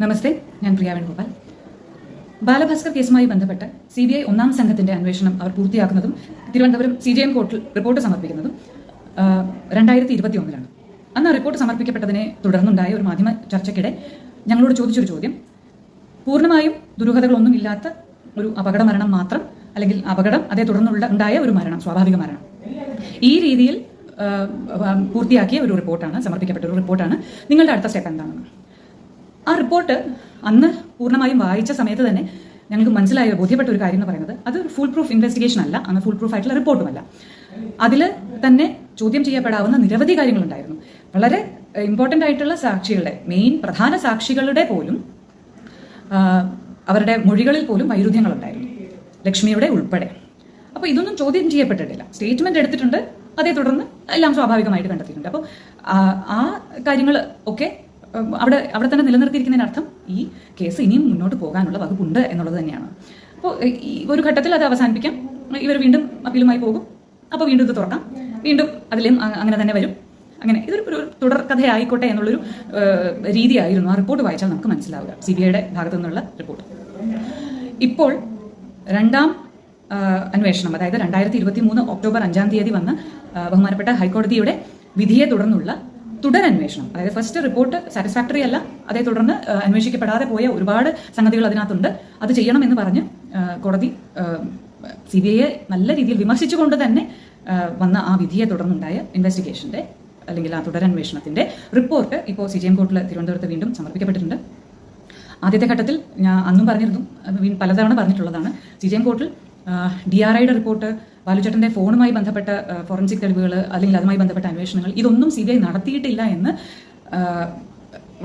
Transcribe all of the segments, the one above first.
നമസ്തേ, ഞാൻ പ്രിയ വേണുഗോപാൽ. ബാലഭാസ്കർ കേസുമായി ബന്ധപ്പെട്ട് CBI 1 സംഘത്തിന്റെ അന്വേഷണം അവർ പൂർത്തിയാക്കുന്നതും തിരുവനന്തപുരം CJM കോർട്ടിൽ റിപ്പോർട്ട് സമർപ്പിക്കുന്നതും അന്ന് റിപ്പോർട്ട് സമർപ്പിക്കപ്പെട്ടതിനെ തുടർന്നുണ്ടായ ഒരു മാധ്യമ ചർച്ചയ്ക്കിടെ ഞങ്ങളോട് ചോദിച്ചൊരു ചോദ്യം, പൂർണ്ണമായും ദുരൂഹതകളൊന്നും ഇല്ലാത്ത ഒരു അപകട മരണം മാത്രം, അല്ലെങ്കിൽ അപകടം അതേ തുടർന്നുണ്ടായ ഒരു മരണം, സ്വാഭാവിക മരണം, ഈ രീതിയിൽ പൂർത്തിയാക്കിയ ഒരു റിപ്പോർട്ടാണ്, സമർപ്പിക്കപ്പെട്ട ഒരു റിപ്പോർട്ടാണ്. നിങ്ങളുടെ അടുത്ത സ്റ്റെപ്പ് എന്താണെന്ന് ആ റിപ്പോർട്ട് അന്ന് പൂർണ്ണമായും വായിച്ച സമയത്ത് തന്നെ ഞങ്ങൾക്ക് മനസ്സിലായ ബോധ്യപ്പെട്ട ഒരു കാര്യം എന്ന് പറയുന്നത്, അത് ഫുൾ പ്രൂഫ് ഇൻവെസ്റ്റിഗേഷൻ അല്ല, അങ്ങ് ഫുൾ പ്രൂഫ് ആയിട്ടുള്ള റിപ്പോർട്ടുമല്ല. അതിൽ തന്നെ ചോദ്യം ചെയ്യപ്പെടാവുന്ന നിരവധി കാര്യങ്ങളുണ്ടായിരുന്നു. വളരെ ഇമ്പോർട്ടൻ്റ് ആയിട്ടുള്ള സാക്ഷികളുടെ, മെയിൻ പ്രധാന സാക്ഷികളുടെ പോലും അവരുടെ മൊഴികളിൽ പോലും വൈരുദ്ധ്യങ്ങളുണ്ടായിരുന്നു, ലക്ഷ്മിയുടെ ഉൾപ്പെടെ. അപ്പോൾ ഇതൊന്നും ചോദ്യം ചെയ്യപ്പെട്ടിട്ടില്ല. സ്റ്റേറ്റ്മെന്റ് എടുത്തിട്ടുണ്ട്, അതേ തുടർന്ന് എല്ലാം സ്വാഭാവികമായിട്ട് കണ്ടെത്തിയിട്ടുണ്ട്. അപ്പോൾ ആ കാര്യങ്ങൾ ഒക്കെ അവിടെ തന്നെ നിലനിർത്തിയിരിക്കുന്നതിനർത്ഥം ഈ കേസ് ഇനിയും മുന്നോട്ട് പോകാനുള്ള വകുപ്പുണ്ട് എന്നുള്ളത് തന്നെയാണ്. അപ്പോൾ ഈ ഒരു ഘട്ടത്തിൽ അത് അവസാനിപ്പിക്കാം, ഇവർ വീണ്ടും അപ്പീലുമായി പോകും, അപ്പോൾ വീണ്ടും ഇത് തുറക്കാം, വീണ്ടും അതിലും അങ്ങനെ തന്നെ വരും. അങ്ങനെ ഇതൊരു തുടർ കഥയായിക്കോട്ടെ എന്നുള്ളൊരു രീതിയായിരുന്നു ആ റിപ്പോർട്ട് വായിച്ചാൽ നമുക്ക് മനസ്സിലാവുക, CBIയുടെ ഭാഗത്തു നിന്നുള്ള റിപ്പോർട്ട്. ഇപ്പോൾ രണ്ടാം അന്വേഷണം, അതായത് 2023 ഒക്ടോബർ 5-ാം തീയതി വന്ന ബഹുമാനപ്പെട്ട ഹൈക്കോടതിയുടെ വിധിയെ തുടർന്നുള്ള തുടരന്വേഷണം, അതായത് ഫസ്റ്റ് റിപ്പോർട്ട് സാറ്റിസ്ഫാക്ടറി അല്ല, അതേ തുടർന്ന് അന്വേഷിക്കപ്പെടാതെ പോയ ഒരുപാട് സംഗതികൾ അതിനകത്തുണ്ട്, അത് ചെയ്യണമെന്ന് പറഞ്ഞ് കോടതി CBIയെ നല്ല രീതിയിൽ വിമർശിച്ചുകൊണ്ട് തന്നെ വന്ന ആ വിധിയെ തുടർന്നുണ്ടായ ഇൻവെസ്റ്റിഗേഷന്റെ അല്ലെങ്കിൽ ആ തുടരന്വേഷണത്തിന്റെ റിപ്പോർട്ട് ഇപ്പോൾ CJM കോർട്ടിൽ തിരുവനന്തപുരത്ത് വീണ്ടും സമർപ്പിക്കപ്പെട്ടിട്ടുണ്ട്. ആദ്യത്തെ ഘട്ടത്തിൽ ഞാൻ അന്നും പറഞ്ഞിരുന്നു, പലതവണ പറഞ്ഞിട്ടുള്ളതാണ്, CJM കോർട്ടിൽ DRIയുടെ റിപ്പോർട്ട്, ബാലുചേട്ടന്റെ ഫോണുമായി ബന്ധപ്പെട്ട ഫോറൻസിക് തെളിവുകൾ അല്ലെങ്കിൽ അതുമായി ബന്ധപ്പെട്ട അന്വേഷണങ്ങൾ, ഇതൊന്നും CBI നടത്തിയിട്ടില്ല എന്ന്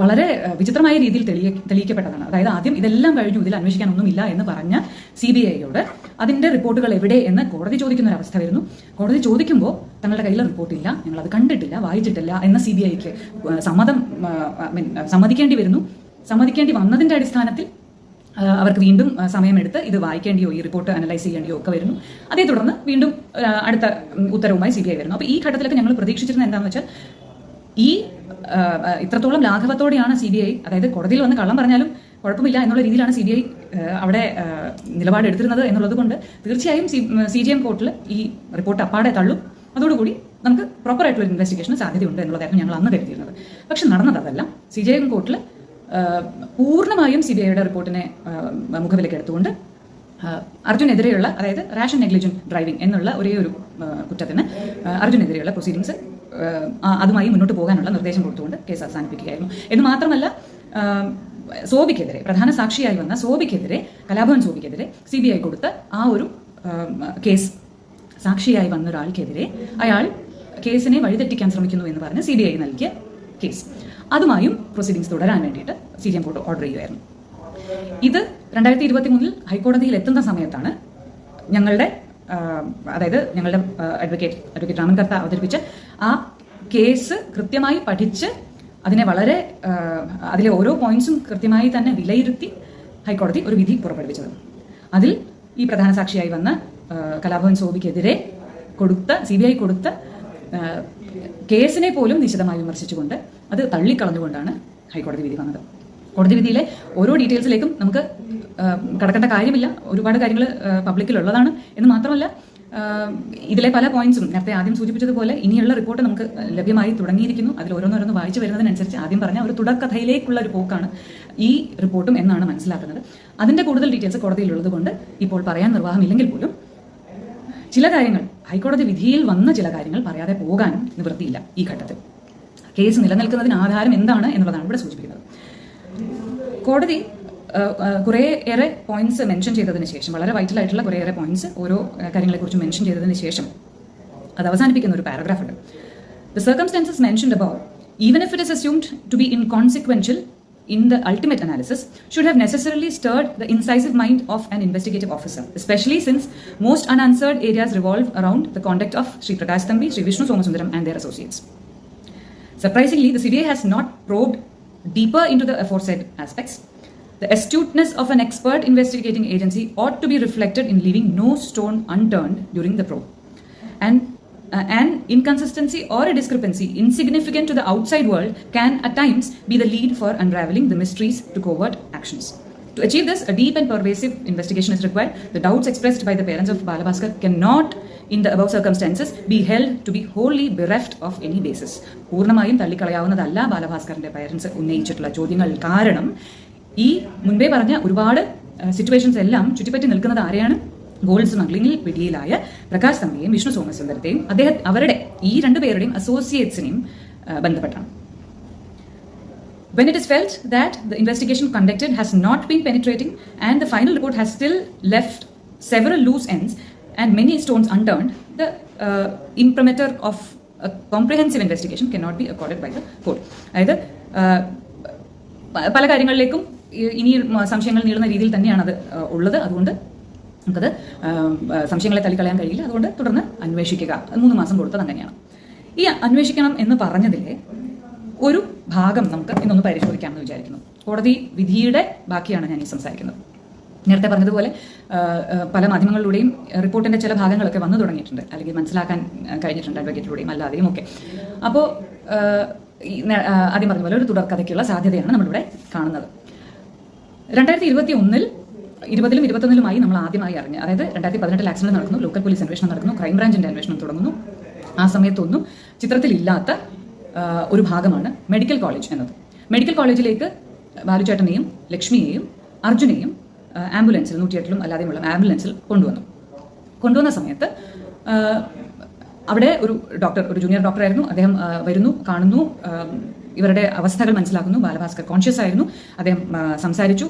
വളരെ വിചിത്രമായ രീതിയിൽ തെളിയിക്കപ്പെട്ടതാണ്. അതായത് ആദ്യം ഇതെല്ലാം കഴിഞ്ഞു, ഇതിൽ അന്വേഷിക്കാനൊന്നുമില്ല എന്ന് പറഞ്ഞ CBIയോട് അതിന്റെ റിപ്പോർട്ടുകൾ എവിടെ എന്ന് കോടതി ചോദിക്കുന്ന ഒരു അവസ്ഥ വരുന്നു. കോടതി ചോദിക്കുമ്പോൾ തങ്ങളുടെ കയ്യിൽ റിപ്പോർട്ടില്ല, ഞങ്ങൾ അത് കണ്ടിട്ടില്ല, വായിച്ചിട്ടില്ല എന്ന CBIക്ക് സമ്മതിക്കേണ്ടി വരുന്നു. സമ്മതിക്കേണ്ടി വന്നതിന്റെ അടിസ്ഥാനത്തിൽ അവർക്ക് വീണ്ടും സമയമെടുത്ത് ഇത് വായിക്കേണ്ടിയോ ഈ റിപ്പോർട്ട് അനലൈസ് ചെയ്യേണ്ടിയോ ഒക്കെ വരുന്നു. അതേ തുടർന്ന് വീണ്ടും അടുത്ത ഉത്തരവുമായി CBI വരുന്നു. അപ്പോൾ ഈ ഘട്ടത്തിലൊക്കെ ഞങ്ങൾ പ്രതീക്ഷിച്ചിരുന്നത് എന്താണെന്ന് വെച്ചാൽ, ഈ ഇത്രത്തോളം ലാഘവത്തോടെയാണ് CBI, അതായത് കോടതിയിൽ വന്ന് കള്ളം പറഞ്ഞാലും കുഴപ്പമില്ല എന്നുള്ള രീതിയിലാണ് CBI അവിടെ നിലപാടെടുത്തിരുന്നത് എന്നുള്ളത് കൊണ്ട് തീർച്ചയായും CJM കോർട്ടിൽ ഈ റിപ്പോർട്ട് അപ്പാടെ തള്ളും, അതോടുകൂടി നമുക്ക് പ്രോപ്പർ ആയിട്ടുള്ള ഇൻവെസ്റ്റിഗേഷന് സാധ്യതയുണ്ട് എന്നുള്ളതായിരുന്നു ഞങ്ങൾ അന്ന് കരുതിയിരുന്നത്. പക്ഷെ നടന്നത് അതല്ല. CJM കോർട്ടിൽ പൂർണ്ണമായും CBIയുടെ റിപ്പോർട്ടിനെ മുഖവിലേക്ക് എടുത്തുകൊണ്ട് അർജുനെതിരെയുള്ള, അതായത് റാഷ് നെഗ്ലിജന്റ് ഡ്രൈവിംഗ് എന്നുള്ള ഒരേ ഒരു കുറ്റത്തിന് അർജുനെതിരെയുള്ള പ്രൊസീഡിങ്സ് അതുമായി മുന്നോട്ട് പോകാനുള്ള നിർദ്ദേശം കൊടുത്തുകൊണ്ട് കേസ് അവസാനിപ്പിക്കുകയായിരുന്നു. എന്ന് മാത്രമല്ല, സോബിക്കെതിരെ, പ്രധാന സാക്ഷിയായി വന്ന സോബിക്കെതിരെ, കലാഭവൻ സോബിക്കെതിരെ CBI കൊടുത്ത ആ ഒരു കേസ്, സാക്ഷിയായി വന്ന ഒരാൾക്കെതിരെ അയാൾ കേസിനെ വഴിതെറ്റിക്കാൻ ശ്രമിക്കുന്നു എന്ന് പറഞ്ഞ് CBI നൽകിയ കേസ്, അതുമായും പ്രൊസീഡിങ്സ് തുടരാൻ വേണ്ടിയിട്ട് CJM കോർട്ട് ഓർഡർ ചെയ്യുകയായിരുന്നു. ഇത് 2023 ഹൈക്കോടതിയിൽ എത്തുന്ന സമയത്താണ് ഞങ്ങളുടെ അഡ്വക്കേറ്റ് രാമൻ കർത്ത അവതരിപ്പിച്ച് ആ കേസ് കൃത്യമായി പഠിച്ച് അതിനെ വളരെ അതിലെ ഓരോ പോയിന്റ്സും കൃത്യമായി തന്നെ വിലയിരുത്തി ഹൈക്കോടതി ഒരു വിധി പുറപ്പെടുവിച്ചത്. അതിൽ ഈ പ്രധാന സാക്ഷിയായി വന്ന കലാഭവൻ സോബിക്കെതിരെ CBI കൊടുത്ത കേസിനെ പോലും നിശിതമായി വിമർശിച്ചുകൊണ്ട് അത് തള്ളിക്കളഞ്ഞുകൊണ്ടാണ് ഹൈക്കോടതി വിധി വന്നത്. കോടതി വിധിയിലെ ഓരോ ഡീറ്റെയിൽസിലേക്കും നമുക്ക് കടക്കേണ്ട കാര്യമില്ല, ഒരുപാട് കാര്യങ്ങൾ പബ്ലിക്കിലുള്ളതാണ്. എന്ന് മാത്രമല്ല, ഇതിലെ പല പോയിന്റ്സും നേരത്തെ ആദ്യം സൂചിപ്പിച്ചതുപോലെ ഇനിയുള്ള റിപ്പോർട്ട് നമുക്ക് ലഭ്യമായി തുടങ്ങിയിരിക്കുന്നു. അതിൽ ഓരോന്നോരോന്ന് വായിച്ചു വരുന്നതിനനുസരിച്ച് ആദ്യം പറഞ്ഞ ഒരു തുടർക്കഥയിലേക്കുള്ള ഒരു പോക്കാണ് ഈ റിപ്പോർട്ടും എന്നാണ് മനസ്സിലാക്കുന്നത്. അതിന്റെ കൂടുതൽ ഡീറ്റെയിൽസ് കോടതിയിലുള്ളത് കൊണ്ട് ഇപ്പോൾ പറയാൻ നിർവാഹമില്ലെങ്കിൽ പോലും ചില കാര്യങ്ങൾ, ഹൈക്കോടതി വിധിയിൽ വന്ന ചില കാര്യങ്ങൾ പറയാതെ പോകാനും നിവൃത്തിയില്ല. ഈ ഘട്ടത്തിൽ കേസ് നിലനിൽക്കുന്നതിന് ആധാരം എന്താണ് എന്നുള്ളതാണ് ഇവിടെ സൂചിപ്പിക്കുന്നത്. കോടതി കുറേയേറെ പോയിന്റ്സ് മെൻഷൻ ചെയ്തതിന് ശേഷം, വളരെ വൈറ്റൽ ആയിട്ടുള്ള കുറേയേറെ പോയിന്റ്സ് ഓരോ കാര്യങ്ങളെക്കുറിച്ച് മെൻഷൻ ചെയ്തതിന് ശേഷം അത് അവസാനിപ്പിക്കുന്ന ഒരു പാരഗ്രാഫ് ഉണ്ട്. The circumstances mentioned above, even if it is assumed to be inconsequential in the ultimate analysis, should have necessarily stirred the incisive mind of an investigative officer, especially since most unanswered areas revolve around the conduct of Sri Prakash Thambi, Sri Vishnu Somasundaram and their associates. Surprisingly, the CBI has not probed deeper into the aforesaid aspects. The astuteness of an expert investigating agency ought to be reflected in leaving no stone unturned during the probe. And an inconsistency or a discrepancy insignificant to the outside world can at times be the lead for unraveling the mysteries to covert actions. To achieve this, a deep and pervasive investigation is required. The doubts expressed by the parents of Balabhaskar cannot, in the above circumstances, be held to be wholly bereft of any basis. പൂർണ്ണമായും തള്ളിക്കളയാവുന്നതല്ല ബാലഭാസ്കറിന്റെ parents ഉന്നയിച്ചിട്ടുള്ള ചോദ്യങ്ങൾ. കാരണം ഈ മുൻപേ പറഞ്ഞ ഒരുപാട് situations എല്ലാം ചുറ്റിപ്പറ്റി നിൽക്കുന്നത് ആരെയാണ്? ഗോൾഡ് സ്മഗ്ലിംഗിൽ പിടിയിലായ പ്രകാശ് തമ്പിയെയും വിഷ്ണു സോമസുന്ദരത്തെയും അവരുടെ ഈ രണ്ടുപേരുടെയും അസോസിയേറ്റ്സിനെയും ബന്ധപ്പെട്ടാണ്. When it is felt that the investigation conducted has not been penetrating and the final report has still left several loose ends and many stones unturned, the imprimatur of a comprehensive investigation cannot be accorded by the court. അതായത് പല കാര്യങ്ങളിലേക്കും ഇനി സംശയങ്ങൾ നീളുന്ന രീതിയിൽ തന്നെയാണ് അത് ഉള്ളത്. അതുകൊണ്ട് നമുക്കത് സംശയങ്ങളെ തള്ളിക്കളയാൻ കഴിയില്ല. അതുകൊണ്ട് തുടർന്ന് അന്വേഷിക്കുക. 3 മാസം കൊടുത്തത് അങ്ങനെയാണ്. ഈ അന്വേഷിക്കണം എന്ന് പറഞ്ഞതിലെ ഒരു ഭാഗം നമുക്ക് ഇന്നൊന്ന് പരിശോധിക്കാമെന്ന് വിചാരിക്കുന്നു. കോടതി വിധിയുടെ ബാക്കിയാണ് ഞാൻ ഈ സംസാരിക്കുന്നത്. നേരത്തെ പറഞ്ഞതുപോലെ പല മാധ്യമങ്ങളിലൂടെയും റിപ്പോർട്ടിന്റെ ചില ഭാഗങ്ങളൊക്കെ വന്നു തുടങ്ങിയിട്ടുണ്ട്, അല്ലെങ്കിൽ മനസ്സിലാക്കാൻ കഴിഞ്ഞിട്ടുണ്ട് അഡ്വക്കേറ്റിലൂടെയും അല്ലാതെയും ഒക്കെ. അപ്പോൾ ആദ്യം പറഞ്ഞ പോലെ ഒരു തുടർക്കഥയ്ക്കുള്ള സാധ്യതയാണ് നമ്മളിവിടെ കാണുന്നത്. 2021 20ലും 21ലുമായി നമ്മൾ ആദ്യമായി അറിഞ്ഞ്, അതായത് 2018 ആക്സിഡന്റ് നടക്കുന്നു, ലോക്കൽ പോലീസ് അന്വേഷണം നടക്കുന്നു, ക്രൈംബ്രാഞ്ചിന്റെ അന്വേഷണം തുടങ്ങുന്നു. ആ സമയത്തൊന്നും ചിത്രത്തിലില്ലാത്ത ഒരു ഭാഗമാണ് മെഡിക്കൽ കോളേജ് എന്നത്. മെഡിക്കൽ കോളേജിലേക്ക് ബാലുചേട്ടനെയും ലക്ഷ്മിയെയും അർജുനെയും ആംബുലൻസിൽ 108ലും അല്ലാതെയുമുള്ള ആംബുലൻസിൽ കൊണ്ടുവന്ന സമയത്ത് അവിടെ ഒരു ഡോക്ടർ, ഒരു ജൂനിയർ ഡോക്ടറായിരുന്നു. അദ്ദേഹം വരുന്നു, കാണുന്നു, ഇവരുടെ അവസ്ഥകൾ മനസ്സിലാക്കുന്നു. ബാലഭാസ്കർ കോൺഷ്യസ് ആയിരുന്നു. അദ്ദേഹം സംസാരിച്ചു.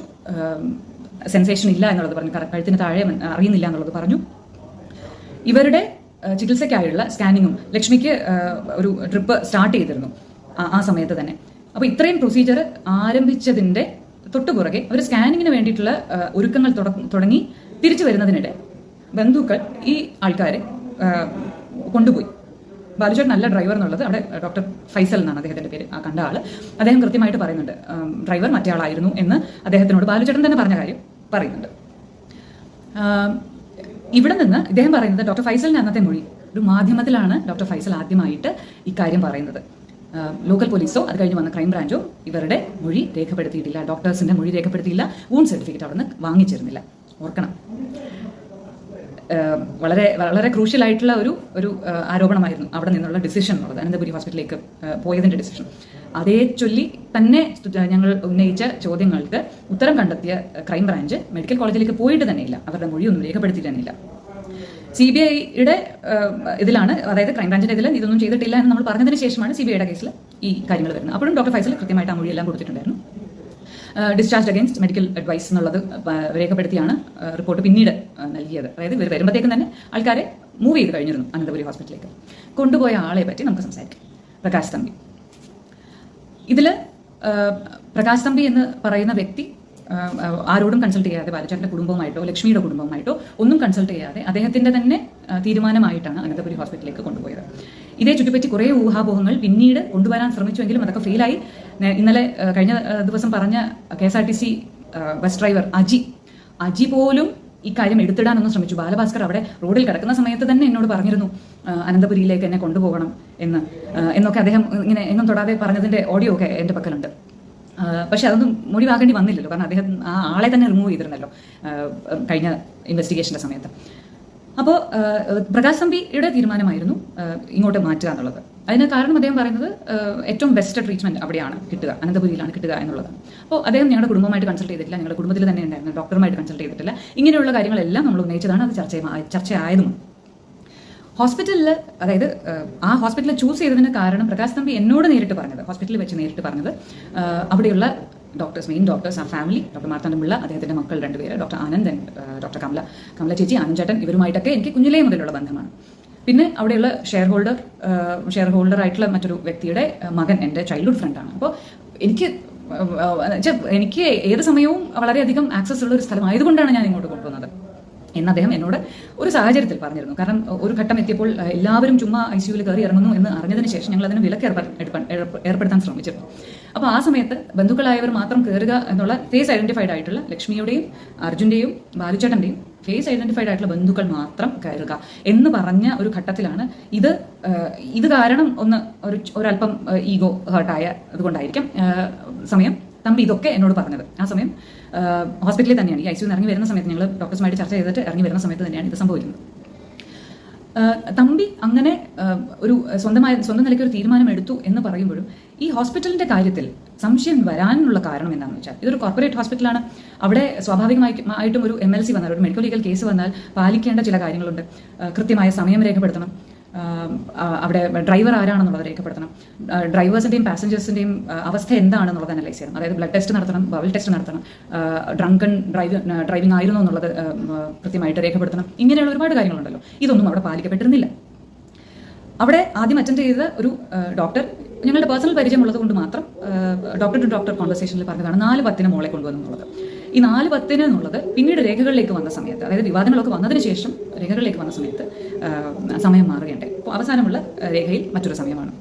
സെൻസേഷൻ ഇല്ല എന്നുള്ളത് പറഞ്ഞു, കഴുത്തിന് താഴെ അറിയുന്നില്ല എന്നുള്ളത് പറഞ്ഞു. ഇവരുടെ ചികിത്സയ്ക്കായുള്ള സ്കാനിങ്ങും ലക്ഷ്മിക്ക് ഒരു ട്രിപ്പ് സ്റ്റാർട്ട് ചെയ്തിരുന്നു ആ സമയത്ത് തന്നെ. അപ്പോൾ ഇത്രയും പ്രൊസീജിയർ ആരംഭിച്ചതിൻ്റെ തൊട്ടുപുറകെ അവർ സ്കാനിങ്ങിന് വേണ്ടിയിട്ടുള്ള ഒരുക്കങ്ങൾ തുടങ്ങി. തിരിച്ചു വരുന്നതിനിടെ ബന്ധുക്കൾ ഈ ആൾക്കാരെ കൊണ്ടുപോയി. ബാലുചേട്ടൻ നല്ല ഡ്രൈവർ എന്നുള്ളത് അവിടെ ഡോക്ടർ ഫൈസൽ എന്നാണ് അദ്ദേഹത്തിന്റെ പേര്, ആ കണ്ട ആള്. അദ്ദേഹം കൃത്യമായിട്ട് പറയുന്നുണ്ട് ഡ്രൈവർ മറ്റേ ആളായിരുന്നു എന്ന് അദ്ദേഹത്തിനോട് ബാലുചേട്ടൻ തന്നെ പറഞ്ഞ കാര്യം പറയുന്നുണ്ട്. ഇവിടെ നിന്ന് ഇദ്ദേഹം പറയുന്നത് ഡോക്ടർ ഫൈസലിന്റെ അന്നത്തെ മൊഴി, ഒരു മാധ്യമത്തിലാണ് ഡോക്ടർ ഫൈസൽ ആദ്യമായിട്ട് ഇക്കാര്യം പറയുന്നത്. ലോക്കൽ പോലീസോ അത് കഴിഞ്ഞ് വന്ന ക്രൈംബ്രാഞ്ചോ ഇവരുടെ മൊഴി രേഖപ്പെടുത്തിയിട്ടില്ല, ഡോക്ടേഴ്സിന്റെ മൊഴി രേഖപ്പെടുത്തിയില്ല, വൂണ്ട് സർട്ടിഫിക്കറ്റ് അവിടെ നിന്ന് വാങ്ങിച്ചിരുന്നില്ല. ഓർക്കണം, വളരെ വളരെ ക്രൂഷ്യൽ ആയിട്ടുള്ള ഒരു ആരോപണമായിരുന്നു അവിടെ നിന്നുള്ള ഡിസിഷൻ എന്നുള്ളത്. അനന്തപുരി ഹോസ്പിറ്റലിലേക്ക് പോയതിന്റെ ഡിസിഷൻ. അതേ ചൊല്ലി തന്നെ ഞങ്ങൾ ഉന്നയിച്ച ചോദ്യങ്ങൾക്ക് ഉത്തരം കണ്ടെത്തിയ ക്രൈംബ്രാഞ്ച് മെഡിക്കൽ കോളേജിലേക്ക് പോയിട്ട് തന്നെയില്ല, അവരുടെ മൊഴിയൊന്നും രേഖപ്പെടുത്തി തന്നെയില്ല. CBIയുടെ ഇതിലാണ്, അതായത് ക്രൈംബ്രാഞ്ചിന്റെ ഇതിൽ ഇതൊന്നും ചെയ്തിട്ടില്ല എന്ന് നമ്മൾ പറഞ്ഞതിന് ശേഷമാണ് CBIയുടെ കേസിൽ ഈ കാര്യങ്ങൾ വരുന്നത്. അപ്പോഴും ഡോക്ടർ ഫൈസൽ കൃത്യമായിട്ട് ആ മൊഴിയെല്ലാം കൊടുത്തിട്ടുണ്ടായിരുന്നു. ഡിസ്ചാർജ് അഗൈൻസ്റ്റ് മെഡിക്കൽ അഡ്വൈസ് എന്നുള്ളത് രേഖപ്പെടുത്തിയാണ് റിപ്പോർട്ട് പിന്നീട് നൽകിയത്. അതായത് ഇവർ വരുമ്പോഴത്തേക്കും തന്നെ ആൾക്കാരെ മൂവ് ചെയ്ത് കഴിഞ്ഞിരുന്നു അനന്തപുരി ഹോസ്പിറ്റലിലേക്ക്. കൊണ്ടുപോയ ആളെ പറ്റി നമുക്ക് സംസാരിക്കാം. പ്രകാശ് തമ്പി. ഇതിൽ പ്രകാശ് തമ്പി എന്ന് പറയുന്ന വ്യക്തി ആരോടും കൺസൾട്ട് ചെയ്യാതെ, ബാലചേട്ടൻ്റെ കുടുംബവുമായിട്ടോ ലക്ഷ്മിയുടെ കുടുംബവുമായിട്ടോ ഒന്നും കൺസൾട്ട് ചെയ്യാതെ അദ്ദേഹത്തിന്റെ തന്നെ തീരുമാനമായിട്ടാണ് അനന്തപുരി ഹോസ്പിറ്റലിലേക്ക് കൊണ്ടുപോയത്. ഇതേ ചുറ്റിപ്പറ്റി കുറേ ഊഹാപോഹങ്ങൾ പിന്നീട് കൊണ്ടുവരാൻ ശ്രമിച്ചുവെങ്കിലും അതൊക്കെ ഫെയിലായി. ഇന്നലെ കഴിഞ്ഞ ദിവസം പറഞ്ഞ KSRTC ബസ് ഡ്രൈവർ അജി പോലും ഇക്കാര്യം എടുത്തിടാനൊന്നും ശ്രമിച്ചു. ബാലഭാസ്കർ അവിടെ റോഡിൽ കിടക്കുന്ന സമയത്ത് തന്നെ എന്നോട് പറഞ്ഞിരുന്നു അനന്തപുരിയിലേക്ക് എന്നെ കൊണ്ടുപോകണം എന്നൊക്കെ അദ്ദേഹം ഇങ്ങനെ എങ്ങും തൊടാതെ പറഞ്ഞതിന്റെ ഓഡിയോ ഒക്കെ എൻ്റെ പക്കലുണ്ട്. പക്ഷെ അതൊന്നും മൊഴിവാക്കേണ്ടി വന്നില്ലല്ലോ, കാരണം അദ്ദേഹം ആ ആളെ തന്നെ റിമൂവ് ചെയ്തിരുന്നല്ലോ കഴിഞ്ഞ ഇൻവെസ്റ്റിഗേഷന്റെ സമയത്ത്. അപ്പോൾ പ്രകാശ് തമ്പിയുടെ തീരുമാനമായിരുന്നു ഇങ്ങോട്ട് മാറ്റുക എന്നുള്ളത്. അതിന് കാരണം അദ്ദേഹം പറയുന്നത് ഏറ്റവും ബെസ്റ്റ് ട്രീറ്റ്മെന്റ് അവിടെയാണ് കിട്ടുക, അനന്തപുരിയിലാണ് കിട്ടുക എന്നുള്ളതാണ്. അപ്പോൾ അദ്ദേഹം ഞങ്ങളുടെ കുടുംബമായിട്ട് കൺസൾട്ട് ചെയ്തിട്ടില്ല, ഞങ്ങളുടെ കുടുംബത്തിൽ തന്നെ ഉണ്ടായിരുന്നു, ഡോക്ടറുമായിട്ട് കൺസൾട്ട് ചെയ്തിട്ടില്ല. ഇങ്ങനെയുള്ള കാര്യങ്ങളെല്ലാം നമ്മൾ ഉന്നയിച്ചതാണ്, അത് ചർച്ചയായതുമാണ്. ഹോസ്പിറ്റലിൽ, അതായത് ആ ഹോസ്പിറ്റലിൽ ചൂസ് ചെയ്തതിന് കാരണം പ്രകാശ് തമ്പി എന്നോട് നേരിട്ട് പറഞ്ഞത്, ഹോസ്പിറ്റലിൽ വെച്ച് നേരിട്ട് പറഞ്ഞത്, അവിടെയുള്ള ഡോക്ടേഴ്സ്, മെയിൻ ഡോക്ടേഴ്സ്, ആ ഫാമിലി, ഡോക്ടർ മാർത്താണ്ഡപിള്ള, അദ്ദേഹത്തിന്റെ മക്കൾ 2 പേര്, ഡോക്ടർ ആനന്ദ്, ഡോക്ടർ കമല ചേച്ചി, ആനന്ദ് ചേട്ടൻ, ഇവരുമായിട്ടൊക്കെ എനിക്ക് കുഞ്ഞിലേ മുതലുള്ള ബന്ധമാണ്. പിന്നെ അവിടെയുള്ള ഷെയർ ഹോൾഡർ ആയിട്ടുള്ള മറ്റൊരു വ്യക്തിയുടെ മകൻ എൻ്റെ ചൈൽഡ്ഹുഡ് ഫ്രണ്ടാണ്. അപ്പോൾ എനിക്ക് ഏത് സമയവും വളരെയധികം ആക്സസ് ഉള്ള ഒരു സ്ഥലമായതുകൊണ്ടാണ് ഞാൻ ഇങ്ങോട്ട് കൊണ്ടുവന്നത് എന്ന് അദ്ദേഹം എന്നോട് ഒരു സാഹചര്യത്തിൽ പറഞ്ഞിരുന്നു. കാരണം ഒരു ഘട്ടം എത്തിയപ്പോൾ എല്ലാവരും ചുമ്മാ ICUവിൽ കയറി ഇറങ്ങുന്നു എന്ന് അറിഞ്ഞതിന് ശേഷം ഞങ്ങൾ അതിന് വിലക്ക് ഏർപ്പെടുത്താൻ ശ്രമിച്ചിരുന്നു. അപ്പോൾ ആ സമയത്ത് ബന്ധുക്കളായവർ മാത്രം കയറുക എന്നുള്ള ഫേസ് ഐഡന്റിഫൈഡ് ആയിട്ടുള്ള ലക്ഷ്മിയുടെയും അർജുൻ്റെയും ബാലുചേട്ടൻ്റെയും ഫേസ് ഐഡന്റിഫൈഡ് ആയിട്ടുള്ള ബന്ധുക്കൾ മാത്രം കയറുക എന്ന് പറഞ്ഞ ഒരു ഘട്ടത്തിലാണ് ഇത് കാരണം ഒരല്പം ഈഗോ ഹേർട്ടായ അതുകൊണ്ടായിരിക്കും സമയം തമ്പി ഇതൊക്കെ എന്നോട് പറഞ്ഞത്. ആ സമയം ഹോസ്പിറ്റലിൽ തന്നെയാണ്, ഈ ICU ഇറങ്ങി വരുന്ന സമയത്ത് ഞങ്ങൾ ഡോക്ടേഴ്സുമായിട്ട് ചർച്ച ചെയ്തിട്ട് ഇറങ്ങി വരുന്ന സമയത്ത് തന്നെയാണ് ഇത് സംഭവിക്കുന്നത്. തമ്പി അങ്ങനെ സ്വന്തം നിലയ്ക്ക് ഒരു തീരുമാനം എടുത്തു എന്ന് പറയുമ്പോഴും ഈ ഹോസ്പിറ്റലിന്റെ കാര്യത്തിൽ സംശയം വരാനുള്ള കാരണം എന്താണെന്ന് വെച്ചാൽ, ഇതൊരു കോർപ്പറേറ്റ് ഹോസ്പിറ്റലാണ്. അവിടെ സ്വാഭാവികമായിട്ടും ഒരു MLC വന്നാൽ, ഒരു മെഡിക്കൽ ലീഗൽ കേസ് വന്നാൽ പാലിക്കേണ്ട ചില കാര്യങ്ങളുണ്ട്. കൃത്യമായ സമയം രേഖപ്പെടുത്തണം, അവിടെ ഡ്രൈവർ ആരാണെന്നുള്ളത് രേഖപ്പെടുത്തണം, ഡ്രൈവേഴ്സിന്റെയും പാസഞ്ചേഴ്സിന്റെയും അവസ്ഥ എന്താണെന്നുള്ളത് അനലൈസ് ചെയ്യണം. അതായത് ബ്ലഡ് ടെസ്റ്റ് നടത്തണം, ബവൽ ടെസ്റ്റ് നടത്തണം, ഡ്രങ്കൺ ഡ്രൈവിംഗ് ആയിരുന്നു എന്നുള്ളത് കൃത്യമായിട്ട് രേഖപ്പെടുത്തണം. ഇങ്ങനെയുള്ള ഒരുപാട് കാര്യങ്ങളുണ്ടല്ലോ. ഇതൊന്നും അവിടെ പാലിക്കപ്പെട്ടിരുന്നില്ല. അവിടെ ആദ്യം അറ്റൻഡ് ചെയ്ത ഒരു ഡോക്ടർ ഞങ്ങളുടെ പേഴ്സണൽ പരിചയമുള്ളത് കൊണ്ട് മാത്രം ഡോക്ടർ ടു ഡോക്ടർ കോൺവെർസേഷനിൽ പറഞ്ഞതാണ് 4:10 മോളെ കൊണ്ടുവന്നുള്ളത്. ഈ 4:10 എന്നുള്ളത് പിന്നീട് രേഖകളിലേക്ക് വന്ന സമയത്ത്, അതായത് വിവാദങ്ങളൊക്കെ വന്നതിന് ശേഷം രേഖകളിലേക്ക് വന്ന സമയത്ത് സമയം മാറുകയുണ്ട്. അപ്പോൾ അവസാനമുള്ള രേഖയിൽ മറ്റൊരു സമയമാണ്.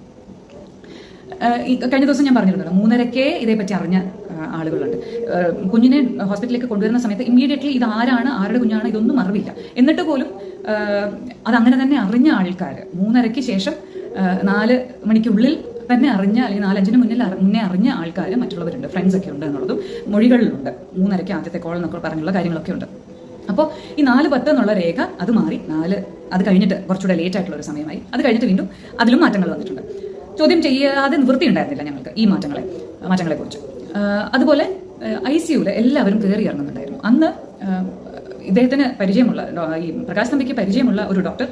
ഈ കഴിഞ്ഞ ദിവസം ഞാൻ പറഞ്ഞിരുന്നല്ലോ, 3:30 ഇതേപ്പറ്റി അറിഞ്ഞ ആളുകളുണ്ട്. കുഞ്ഞിനെ ഹോസ്പിറ്റലിലേക്ക് കൊണ്ടുവരുന്ന സമയത്ത് ഇമ്മീഡിയറ്റ്ലി ഇത് ആരാണ്, ആരുടെ കുഞ്ഞാണ്, ഇതൊന്നും അറിവില്ല. എന്നിട്ട് പോലും അതങ്ങനെ തന്നെ അറിഞ്ഞ ആൾക്കാർ 3:30 ശേഷം 4 മണിക്കുള്ളിൽ തന്നെ അറിഞ്ഞ, അല്ലെങ്കിൽ 4-5 മുന്നേ അറിഞ്ഞ ആൾക്കാർ മറ്റുള്ളവരുണ്ട്, ഫ്രണ്ട്സ് ഒക്കെ ഉണ്ട് എന്നുള്ളതും മൊഴികളിലുണ്ട്. 3:30 ആദ്യത്തെ കോൾ എന്നൊക്കെ പറഞ്ഞുള്ള കാര്യങ്ങളൊക്കെ ഉണ്ട്. അപ്പോൾ ഈ 4:10 എന്നുള്ള രേഖ അത് മാറി അത് കഴിഞ്ഞിട്ട് കുറച്ചുകൂടെ ലേറ്റ് ആയിട്ടുള്ള ഒരു സമയമായി. അത് കഴിഞ്ഞിട്ട് വീണ്ടും അതിലും മാറ്റങ്ങൾ വന്നിട്ടുണ്ട്. ചോദ്യം ചെയ്യാതെ നിവൃത്തി ഉണ്ടായിരുന്നില്ല ഞങ്ങൾക്ക് ഈ മാറ്റങ്ങളെ കുറിച്ച്. അതുപോലെ ICUവിൽ എല്ലാവരും കയറി ഇറങ്ങുന്നുണ്ടായിരുന്നു. അന്ന് ഇദ്ദേഹത്തിന് പരിചയമുള്ള, ഈ പ്രകാശ് തമ്പിക്ക് പരിചയമുള്ള ഒരു ഡോക്ടർ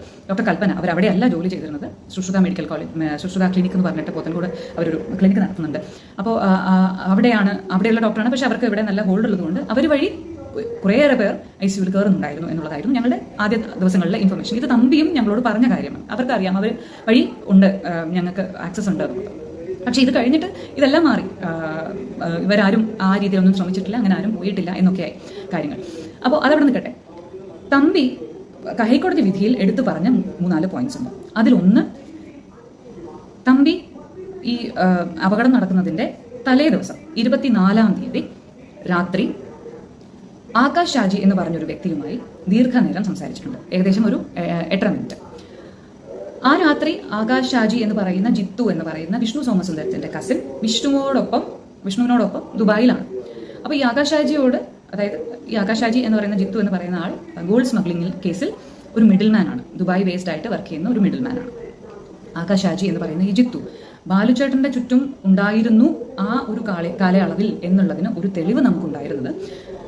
കൽപ്പന, അവരവിടെയല്ല ജോലി ചെയ്തിരുന്നത്. Sushruta medical college, Sushruta clinic എന്ന് പറഞ്ഞിട്ട് പോത്തൻകോട് അവരൊരു ക്ലിനിക്ക് നടത്തുന്നുണ്ട്. അപ്പോൾ അവിടെയുള്ള ഡോക്ടറാണ്. പക്ഷെ അവർക്ക് ഇവിടെ നല്ല ഹോൾഡ് ഉള്ളതുകൊണ്ട് അവർ വഴി കുറേയേറെ പേർ ICUവിൽ കയറുന്നുണ്ടായിരുന്നു എന്നുള്ളതായിരുന്നു ഞങ്ങളുടെ ആദ്യ ദിവസങ്ങളിലെ ഇൻഫർമേഷൻ. ഇത് തമ്പിയും ഞങ്ങളോട് പറഞ്ഞ കാര്യമാണ്. അവർക്കറിയാം, അവർ വഴി ഉണ്ട്, ഞങ്ങൾക്ക് ആക്സസ് ഉണ്ട് എന്നുള്ളത്. പക്ഷെ ഇത് കഴിഞ്ഞിട്ട് ഇതെല്ലാം മാറി. ഇവരാരും ആ രീതിയിലൊന്നും ശ്രമിച്ചിട്ടില്ല, അങ്ങനെ ആരും പോയിട്ടില്ല എന്നൊക്കെയായി കാര്യങ്ങൾ. അപ്പോൾ അതവിടെ നിൽക്കട്ടെ. തമ്പി ഹൈക്കോടതി വിധിയിൽ എടുത്തു പറഞ്ഞ 3-4 പോയിന്റ്സ് ഉണ്ട്. അതിലൊന്ന്, തമ്പി ഈ അപകടം നടക്കുന്നതിൻ്റെ തലേ ദിവസം 24-ാം തീയതി രാത്രി ആകാശ് ഷാജി എന്ന് പറഞ്ഞൊരു വ്യക്തിയുമായി ദീർഘനേരം സംസാരിച്ചിട്ടുണ്ട്, ഏകദേശം ഒരു 8.5 മിനിറ്റ്. ആ രാത്രി ആകാശ് ഷാജി എന്ന് പറയുന്ന ജിത്തു എന്ന് പറയുന്ന വിഷ്ണു സോമസുന്ദരത്തിന്റെ കസിൻ വിഷ്ണുവിനോടൊപ്പം ദുബായിലാണ്. അപ്പോൾ ഈ ആകാശ് ഷാജിയോട്, അതായത് ഈ ആകാശ് ഷാജി എന്ന് പറയുന്ന ജിത്തു എന്ന് പറയുന്ന ആൾ ഗോൾഡ് സ്മഗ്ലിംഗ് കേസിൽ ഒരു മിഡിൽമാൻ ആണ്, ദുബായ് ബേസ്ഡ് ആയിട്ട് വർക്ക് ചെയ്യുന്ന ഒരു മിഡിൽമാൻ ആണ് ആകാശ് ഷാജി എന്ന് പറയുന്ന ഈ ജിത്തു. ബാലുചേട്ടന്റെ ചുറ്റും ഉണ്ടായിരുന്നു ആ ഒരു കാലയളവിൽ എന്നുള്ളതിന് ഒരു തെളിവ് നമുക്കുണ്ടായിരുന്നത്,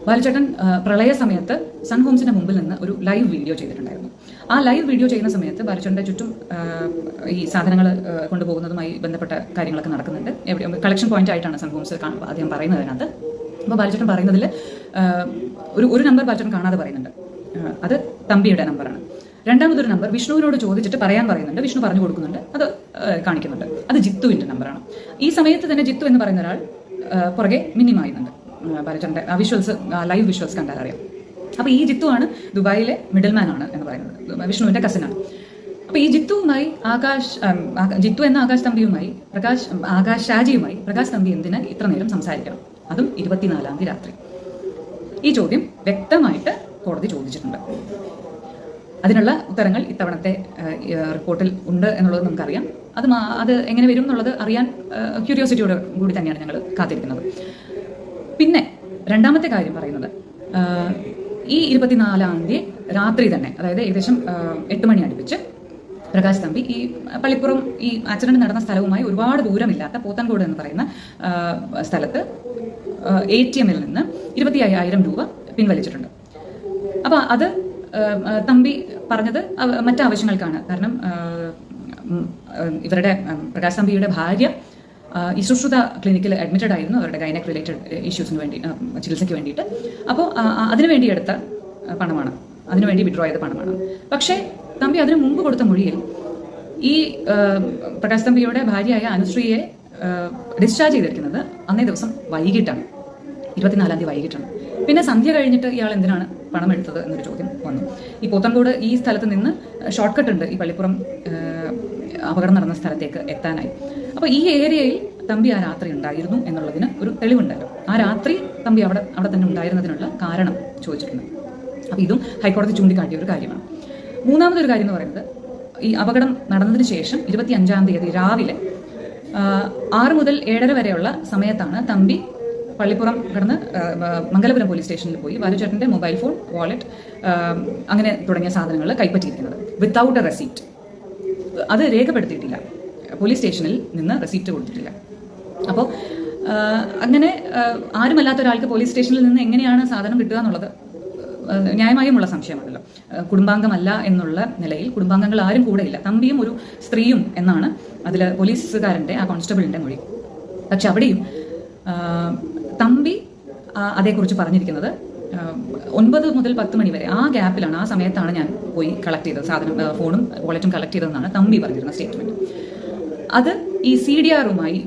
ബാലുചേട്ടൻ പ്രളയ സമയത്ത് സൺ ഹോംസിന്റെ മുമ്പിൽ നിന്ന് ഒരു ലൈവ് വീഡിയോ ചെയ്തിട്ടുണ്ടായിരുന്നു. ആ ലൈവ് വീഡിയോ ചെയ്യുന്ന സമയത്ത് ബാലുചേട്ടന്റെ ചുറ്റും ഈ സാധനങ്ങൾ കൊണ്ടുപോകുന്നതുമായി ബന്ധപ്പെട്ട കാര്യങ്ങളൊക്കെ നടക്കുന്നുണ്ട്. കളക്ഷൻ പോയിന്റ് ആയിട്ടാണ് സൺ ഹോംസ് അദ്ദേഹം പറയുന്നത് അതിനകത്ത്. അപ്പോൾ ബാലുചേട്ടൻ പറയുന്നതിൽ ഒരു നമ്പർ ബാലുചേട്ടൻ കാണാതെ പറയുന്നുണ്ട്, അത് തമ്പിയുടെ നമ്പറാണ്. രണ്ടാമതൊരു നമ്പർ വിഷ്ണുവിനോട് ചോദിച്ചിട്ട് പറയാൻ പറയുന്നുണ്ട്, വിഷ്ണു പറഞ്ഞു കൊടുക്കുന്നുണ്ട്, അത് കാണിക്കുന്നുണ്ട്, അത് ജിത്തുവിന്റെ നമ്പറാണ്. ഈ സമയത്ത് തന്നെ ജിത്തു എന്ന് പറയുന്ന ഒരാൾ പുറകെ മിന്നിമായുന്നുണ്ട്. ബാലുചേട്ടൻ്റെ ആ വിഷ്വൽസ്, ലൈവ് വിഷ്വൽസ് കണ്ടാൽ അറിയാം. അപ്പോൾ ഈ ജിത്തു ആണ് ദുബായിലെ മിഡിൽമാൻ ആണ് എന്ന് പറയുന്നത്, വിഷ്ണുവിന്റെ കസിനാണ്. അപ്പോൾ ഈ ജിത്തു എന്ന ആകാശ് തമ്പിയുമായി ആകാശ് ഷാജിയുമായി പ്രകാശ് തമ്പി എന്തിന് ഇത്ര നേരം സംസാരിക്കണം, അതും 24-ാം തീയതി രാത്രി? ഈ ചോദ്യം വ്യക്തമായിട്ട് കോടതി ചോദിച്ചിട്ടുണ്ട്. അതിനുള്ള ഉത്തരങ്ങൾ ഇത്തവണത്തെ റിപ്പോർട്ടിൽ ഉണ്ട് എന്നുള്ളത് നമുക്കറിയാം. അത് എങ്ങനെ വരും എന്നുള്ളത് അറിയാൻ ക്യൂരിയോസിറ്റിയോട് കൂടി തന്നെയാണ് ഞങ്ങൾ കാത്തിരിക്കുന്നത്. പിന്നെ രണ്ടാമത്തെ കാര്യം പറയുന്നത്, ഈ 24-ാം തീയതി രാത്രി തന്നെ, അതായത് ഏകദേശം 8 മണി അടുപ്പിച്ച് പ്രകാശ് തമ്പി ഈ പള്ളിപ്പുറം, ഈ ആക്സിഡന്റ് നടന്ന സ്ഥലവുമായി ഒരുപാട് ദൂരമില്ലാത്ത പോത്തൻകോട് എന്ന് പറയുന്ന സ്ഥലത്ത് ATM-ൽ നിന്ന് 25,000 രൂപ പിൻവലിച്ചിട്ടുണ്ട്. അപ്പോൾ അത് തമ്പി പറഞ്ഞത് മറ്റാവശ്യങ്ങൾക്കാണ്. കാരണം ഇവരുടെ പ്രകാശ് തമ്പിയുടെ ഭാര്യ ഈ സുശ്രുത ക്ലിനിക്കിൽ അഡ്മിറ്റഡ് ആയിരുന്നു, അവരുടെ ഗൈനക് റിലേറ്റഡ് ഇഷ്യൂസിന് വേണ്ടി, ചികിത്സയ്ക്ക് വേണ്ടിയിട്ട്. അപ്പോൾ അതിനുവേണ്ടി എടുത്ത പണമാണ്, അതിനുവേണ്ടി വിഡ്രോ ചെയ്ത പണമാണ്. പക്ഷേ തമ്പി അതിനു മുമ്പ് കൊടുത്ത മൊഴിയിൽ ഈ പ്രകാശ് തമ്പിയുടെ ഭാര്യയായ അനുശ്രീയെ ഡിസ്ചാർജ് ചെയ്തിരിക്കുന്നത് അന്നേ ദിവസം വൈകിട്ടാണ്, 24-ാം തീയതി വൈകിട്ടാണ്. പിന്നെ സന്ധ്യ കഴിഞ്ഞിട്ട് ഇയാൾ എന്തിനാണ് പണം എടുത്തത് എന്നൊരു ചോദ്യം വന്നു. ഈ പോത്തൻകോട് ഈ സ്ഥലത്ത് നിന്ന് ഷോർട്ട് കട്ട് ഉണ്ട് ഈ പള്ളിപ്പുറം അപകടം നടന്ന സ്ഥലത്തേക്ക് എത്താനായി. അപ്പോൾ ഈ ഏരിയയിൽ തമ്പി ആ രാത്രി ഉണ്ടായിരുന്നു എന്നുള്ളതിന് ഒരു തെളിവുണ്ടല്ലോ. ആ രാത്രി തമ്പി അവിടെ തന്നെ ഉണ്ടായിരുന്നതിനുള്ള കാരണം ചോദിച്ചിട്ടുണ്ട്. അപ്പോൾ ഇതും ഹൈക്കോടതി ചൂണ്ടിക്കാട്ടിയ ഒരു കാര്യമാണ്. മൂന്നാമതൊരു കാര്യം എന്ന് പറയുന്നത്, ഈ അപകടം നടന്നതിന് ശേഷം 25-ാം തീയതി രാവിലെ 6 മുതൽ 7:30 വരെയുള്ള സമയത്താണ് തമ്പി പള്ളിപ്പുറം കടന്ന് മംഗലപുരം പോലീസ് സ്റ്റേഷനിൽ പോയി ബാലുചേട്ടൻ്റെ മൊബൈൽ ഫോൺ, വാലറ്റ്, അങ്ങനെ തുടങ്ങിയ സാധനങ്ങൾ കൈപ്പറ്റിയിരിക്കുന്നത് വിത്തൗട്ട് എ റെസീപ്റ്റ്. അത് രേഖപ്പെടുത്തിയിട്ടില്ല, പോലീസ് സ്റ്റേഷനിൽ നിന്ന് റെസീപ്റ്റ് കൊടുത്തിട്ടില്ല. അപ്പോൾ അങ്ങനെ ആരുമല്ലാത്ത ഒരാൾക്ക് പോലീസ് സ്റ്റേഷനിൽ നിന്ന് എങ്ങനെയാണ് സാധനം കിട്ടുക എന്നുള്ളത് ന്യായമായുമുള്ള സംശയമാണല്ലോ. കുടുംബാംഗമല്ല എന്നുള്ള നിലയിൽ കുടുംബാംഗങ്ങൾ ആരും കൂടെയില്ല, തമ്പിയും ഒരു സ്ത്രീയും എന്നാണ് അതിൽ പോലീസുകാരൻ്റെ ആ കോൺസ്റ്റബിളിൻ്റെ മൊഴി. പക്ഷെ അവിടെയും തമ്പി അതേക്കുറിച്ച് പറഞ്ഞിരിക്കുന്നത് 9 മുതൽ 10 മണി വരെ, ആ ഗ്യാപ്പിലാണ്, ആ സമയത്താണ് ഞാൻ പോയി കളക്ട് ചെയ്തത്, സാധനം ഫോണും വാലറ്റും കളക്ട് ചെയ്തതെന്നാണ് തമ്പി പറഞ്ഞിരുന്ന സ്റ്റേറ്റ്മെൻറ്റ്. അത് ഈ CDR-ഉമായി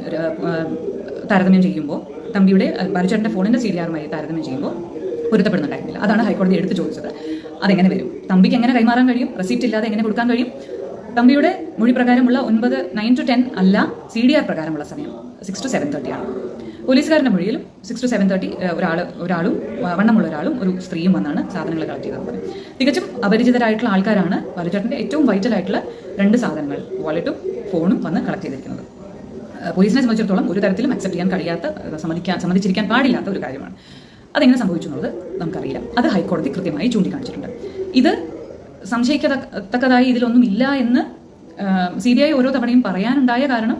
താരതമ്യം ചെയ്യുമ്പോൾ, തമ്പിയുടെ ബാലുചേട്ടൻ്റെ ഫോണിൻ്റെ CDR-ഉമായി താരതമ്യം ചെയ്യുമ്പോൾ പൊരുത്തപ്പെടുന്നുണ്ടായിരുന്നില്ല. അതാണ് ഹൈക്കോടതി എടുത്ത് ചോദിച്ചത്. അതെങ്ങനെ വരും, തമ്പിക്ക് എങ്ങനെ കൈമാറാൻ കഴിയും, റെസിപ്റ്റ് ഇല്ലാതെ എങ്ങനെ കൊടുക്കാൻ കഴിയും? തമ്പിയുടെ മൊഴി പ്രകാരമുള്ള 9 to 10 അല്ല, CDR പ്രകാരമുള്ള സമയം 6 to 7:30 ആണ്. പോലീസുകാരുടെ മൊഴിയിലും 6 to 7:30 ഒരാളും വണ്ണമുള്ള ഒരാളും ഒരു സ്ത്രീയും വന്നാണ് സാധനങ്ങൾ കളക്ട് ചെയ്തത്. തികച്ചും അപരിചിതരായിട്ടുള്ള ആൾക്കാരാണ് ബാലുചേട്ടൻ്റെ ഏറ്റവും വൈറ്റൽ ആയിട്ടുള്ള 2 സാധനങ്ങൾ, വാലറ്റും ഫോണും വന്ന് കളക്ട് ചെയ്തിരിക്കുന്നത്. പോലീസിനെ സംബന്ധിച്ചിടത്തോളം ഒരു തരത്തിലും അക്സെപ്റ്റ് ചെയ്യാൻ കഴിയാത്ത, സമ്മതിച്ചിരിക്കാൻ പാടില്ലാത്ത ഒരു കാര്യമാണ്. അതെങ്ങനെ സംഭവിച്ചു എന്നുള്ളത് നമുക്കറിയില്ല. അത് ഹൈക്കോടതി കൃത്യമായി ചൂണ്ടിക്കാണിച്ചിട്ടുണ്ട്. ഇത് സംശയിക്കത്തക്കതായി ഇതിലൊന്നും ഇല്ല എന്ന് CBI ഓരോ തവണയും പറയാനുണ്ടായ കാരണം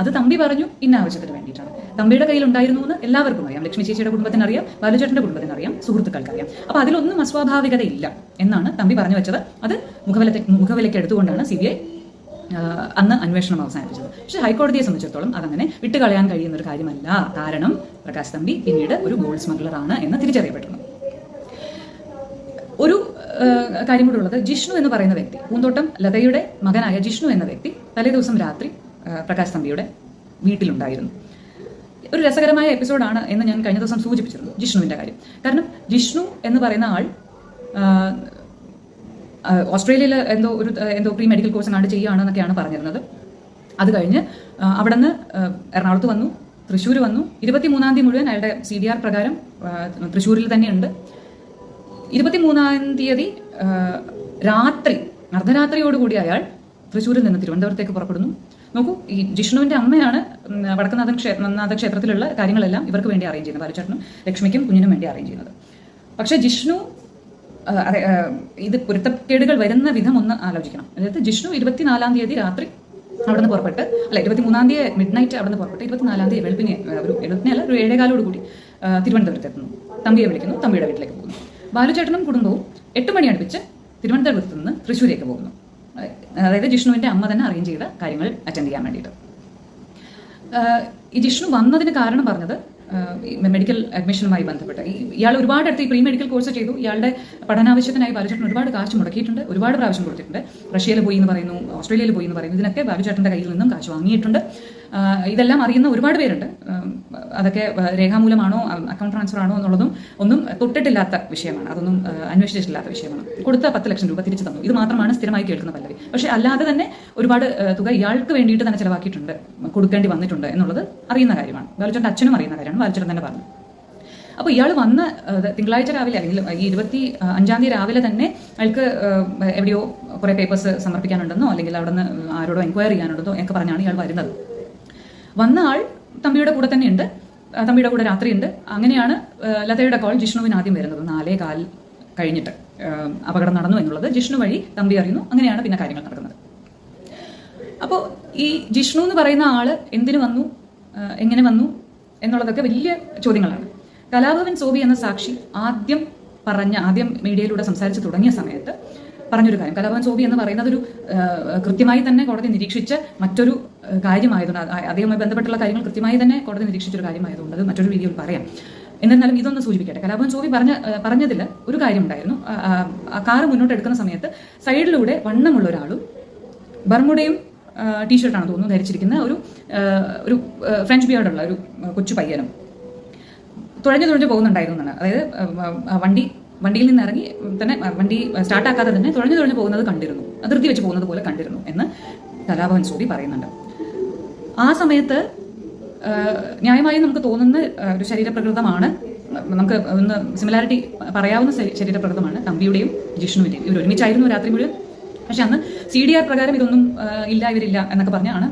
അത് തമ്പി പറഞ്ഞു ഇന്ന ആവശ്യത്തിന് വേണ്ടിയിട്ടാണ്. തമ്പിയുടെ കയ്യിൽ ഉണ്ടായിരുന്നു എന്ന് എല്ലാവർക്കും അറിയാം, ലക്ഷ്മി ചേച്ചിയുടെ കുടുംബത്തിന് അറിയാം, ബാലുചേട്ടൻ്റെ കുടുംബത്തിന് അറിയാം, സുഹൃത്തുക്കൾക്ക് അറിയാം. അപ്പോൾ അതിലൊന്നും അസ്വാഭാവികതയില്ല എന്നാണ് തമ്പി പറഞ്ഞു വെച്ചത്. അത് മുഖവിലയ്ക്ക് എടുത്തുകൊണ്ടാണ് CBI അന്ന് അന്വേഷണം അവസാനിപ്പിച്ചത്. പക്ഷേ ഹൈക്കോടതിയെ സംബന്ധിച്ചിടത്തോളം അതങ്ങനെ വിട്ടുകളയാൻ കഴിയുന്ന ഒരു കാര്യമല്ല. കാരണം പ്രകാശ് തമ്പി പിന്നീട് ഒരു ഗോൾഡ് സ്മഗ്ലറാണ് എന്ന് തിരിച്ചറിയപ്പെട്ടിരുന്നു. ഒരു കാര്യം കൂടെ ഉള്ളത്, ജിഷ്ണു എന്ന് പറയുന്ന വ്യക്തി, പൂന്തോട്ടം ലതയുടെ മകനായ ജിഷ്ണു എന്ന വ്യക്തി തലേദിവസം രാത്രി പ്രകാശ് തമ്പിയുടെ വീട്ടിലുണ്ടായിരുന്നു. ഒരു രസകരമായ എപ്പിസോഡാണ് എന്ന് ഞാൻ കഴിഞ്ഞ ദിവസം സൂചിപ്പിച്ചിരുന്നു ജിഷ്ണുവിൻ്റെ കാര്യം. കാരണം ജിഷ്ണു എന്ന് പറയുന്ന ആൾ ഓസ്ട്രേലിയയിൽ എന്തോ പ്രീ മെഡിക്കൽ കോഴ്സ് കണ്ട് ചെയ്യുകയാണെന്നൊക്കെയാണ് പറഞ്ഞിരുന്നത്. അത് കഴിഞ്ഞ് അവിടെ നിന്ന് എറണാകുളത്ത് വന്നു, തൃശ്ശൂർ വന്നു. 23-ാം തീയതി മുഴുവൻ അയാളുടെ CDR പ്രകാരം തൃശ്ശൂരിൽ തന്നെയുണ്ട്. 23-ാം തീയതി രാത്രി, അർദ്ധരാത്രിയോടുകൂടി അയാൾ തൃശ്ശൂരിൽ നിന്ന് തിരുവനന്തപുരത്തേക്ക് പുറപ്പെടുന്നു. നോക്കൂ, ഈ ജിഷ്ണുവിൻ്റെ അമ്മയാണ് വടക്കുന്നാഥ ക്ഷേത്രത്തിലുള്ള കാര്യങ്ങളെല്ലാം ഇവർക്ക് വേണ്ടി അറേഞ്ച് ചെയ്യുന്നത്, ബാലുചേട്ടനും ലക്ഷ്മിക്കും കുഞ്ഞിനും വേണ്ടി അറേഞ്ച് ചെയ്യുന്നത്. പക്ഷേ ജിഷ്ണു, ഇത് പൊരുത്തക്കേടുകൾ വരുന്ന വിധം ഒന്ന് ആലോചിക്കണം. അതായത് ജിഷ്ണു 24-ാം തീയതി രാത്രി അവിടെ നിന്ന് പുറപ്പെട്ട്, 23-ാം തീയതി മിഡ്നൈറ്റ് അവിടെ നിന്ന് പുറപ്പെട്ട് 24-ാം തീയതി വെളുപ്പിനെ ഒരു 7:30 കൂടി തിരുവനന്തപുരത്ത് എത്തുന്നു. തമ്പിയെ വിളിക്കുന്നു, തമ്പിയുടെ വീട്ടിലേക്ക് പോകുന്നു. ബാലുചേട്ടനും കുടുംബവും 8 മണി അടുപ്പിച്ച് തിരുവനന്തപുരത്ത് നിന്ന് തൃശ്ശൂരേക്ക് പോകുന്നു. അതായത് ജിഷ്ണുവിൻ്റെ അമ്മ തന്നെ അറേഞ്ച് ചെയ്ത കാര്യങ്ങൾ അറ്റൻഡ് ചെയ്യാൻ വേണ്ടിയിട്ട്. ഈ ജിഷ്ണു വന്നതിന് കാരണം പറഞ്ഞത് മെഡിക്കൽ അഡ്മിഷനുമായി ബന്ധപ്പെട്ട് ഇയാൾ ഒരുപാടടുത്ത് ഈ പ്രീ മെഡിക്കൽ കോഴ്സ് ചെയ്തു. ഇയാളുടെ പഠനാവശ്യത്തിനായി ബാലുചേട്ടൻ ഒരുപാട് കാശ് മുടക്കിയിട്ടുണ്ട്, ഒരുപാട് പ്രാവശ്യം കൊടുത്തിട്ടുണ്ട്. റഷ്യയിൽ പോയി എന്ന് പറയുന്നു, ഓസ്ട്രേലിയയിൽ പോയി എന്ന് പറയുന്നു. ഇതിനൊക്കെ ബാലുചേട്ടൻ്റെ കയ്യിൽ നിന്നും കാശ് വാങ്ങിയിട്ടുണ്ട്. ഇതെല്ലാം അറിയുന്ന ഒരുപാട് പേരുണ്ട്. അതൊക്കെ രേഖാമൂലമാണോ അക്കൗണ്ട് ട്രാൻസ്ഫർ ആണോ എന്നുള്ളതും ഒന്നും തൊട്ടിട്ടില്ലാത്ത വിഷയമാണ്, അതൊന്നും അന്വേഷിച്ചിട്ടില്ലാത്ത വിഷയമാണ്. കൊടുത്ത 10 ലക്ഷം രൂപ തിരിച്ചു തന്നു. ഇത് മാത്രമാണ് സ്ഥിരമായി കേൾക്കുന്ന പല്ലവി. പക്ഷേ അല്ലാതെ തന്നെ ഒരുപാട് തുക ഇയാൾക്ക് വേണ്ടിയിട്ട് തന്നെ ചിലവാക്കിയിട്ടുണ്ട്, കൊടുക്കേണ്ടി വന്നിട്ടുണ്ട് എന്നുള്ളത് അറിയുന്ന കാര്യമാണ്. ബാലുചേട്ടൻ്റെ അച്ഛനും അറിയുന്ന കാര്യമാണ്, ബാലുചേട്ടൻ തന്നെ പറഞ്ഞു. അപ്പോൾ ഇയാൾ വന്ന് തിങ്കളാഴ്ച രാവിലെ, അല്ലെങ്കിൽ ഈ 25-ാം തീയതി രാവിലെ തന്നെ അയാൾക്ക് എവിടെയോ കുറേ പേപ്പേഴ്സ് സമർപ്പിക്കാനുണ്ടെന്നോ അല്ലെങ്കിൽ അവിടെ നിന്ന് ആരോടോ എൻക്വയറി ചെയ്യാനുണ്ടെന്നോ ഒക്കെ പറഞ്ഞാണ് ഇയാൾ വരുന്നത്. വന്ന ആൾ തമ്പിയുടെ കൂടെ തന്നെയുണ്ട്, തമ്പിയുടെ കൂടെ രാത്രിയുണ്ട്. അങ്ങനെയാണ് ലതയുടെ കോൾ ജിഷ്ണുവിന് ആദ്യം വരുന്നത്. 4:15 കഴിഞ്ഞിട്ട് അപകടം നടന്നു എന്നുള്ളത് ജിഷ്ണു വഴി തമ്പി അറിയുന്നു. അങ്ങനെയാണ് പിന്നെ കാര്യങ്ങൾ നടക്കുന്നത്. അപ്പോൾ ഈ ജിഷ്ണു എന്ന് പറയുന്ന ആൾ എന്തിനു വന്നു, എങ്ങനെ വന്നു എന്നുള്ളതൊക്കെ വലിയ ചോദ്യങ്ങളാണ്. കലാഭവൻ സോബി എന്ന സാക്ഷി ആദ്യം മീഡിയയിലൂടെ സംസാരിച്ച് തുടങ്ങിയ സമയത്ത് പറഞ്ഞൊരു കാര്യം, കലാഭവൻ സോബി എന്ന് പറയുന്നത് ഒരു കൃത്യമായി തന്നെ കോടതി നിരീക്ഷിച്ച മറ്റൊരു കാര്യമായതുകൊണ്ട്, അദ്ദേഹവുമായി ബന്ധപ്പെട്ടുള്ള കാര്യങ്ങൾ കൃത്യമായി തന്നെ കോടതി നിരീക്ഷിച്ചൊരു കാര്യമായതുകൊണ്ട് അത് മറ്റൊരു വീഡിയോയിൽ പറയാം. എന്നിരുന്നാലും ഇതൊന്ന് സൂചിപ്പിക്കട്ടെ. കലാഭവൻ സോബി പറഞ്ഞതിൽ ഒരു കാര്യമുണ്ടായിരുന്നു. കാറ് മുന്നോട്ട് എടുക്കുന്ന സമയത്ത് സൈഡിലൂടെ വണ്ണമുള്ള ഒരാളും ബർമുഡയും ടീഷർട്ടാണ് തോന്നുന്നു ധരിച്ചിരിക്കുന്ന ഒരു ഫ്രഞ്ച് ബിയർഡുള്ള ഒരു കൊച്ചു പയ്യനും തുഴഞ്ഞു പോകുന്നുണ്ടായിരുന്നു എന്നാണ്. അതായത് വണ്ടിയിൽ നിന്ന് ഇറങ്ങി തന്നെ, വണ്ടി സ്റ്റാർട്ടാക്കാതെ തന്നെ തുഴഞ്ഞു പോകുന്നത് കണ്ടിരുന്നു, അതിർത്തി വെച്ച് പോകുന്നത് പോലെ കണ്ടിരുന്നു എന്ന് കലാഭവൻ സോബി പറയുന്നുണ്ട്. ആ സമയത്ത് ന്യായമായി നമുക്ക് തോന്നുന്ന ഒരു ശരീരപ്രകൃതമാണ് നമുക്ക് ഒന്ന് സിമിലാരിറ്റി പറയാവുന്ന ശരീരപ്രകൃതമാണ് തമ്പിയുടെയും ജിഷ്ണുവിൻ്റെയും. ഇവർ ഒരുമിച്ചായിരുന്നു രാത്രി മുഴുവൻ. പക്ഷെ അന്ന് CDR പ്രകാരം ഇതൊന്നും ഇവരില്ല എന്നൊക്കെ പറഞ്ഞാണ്,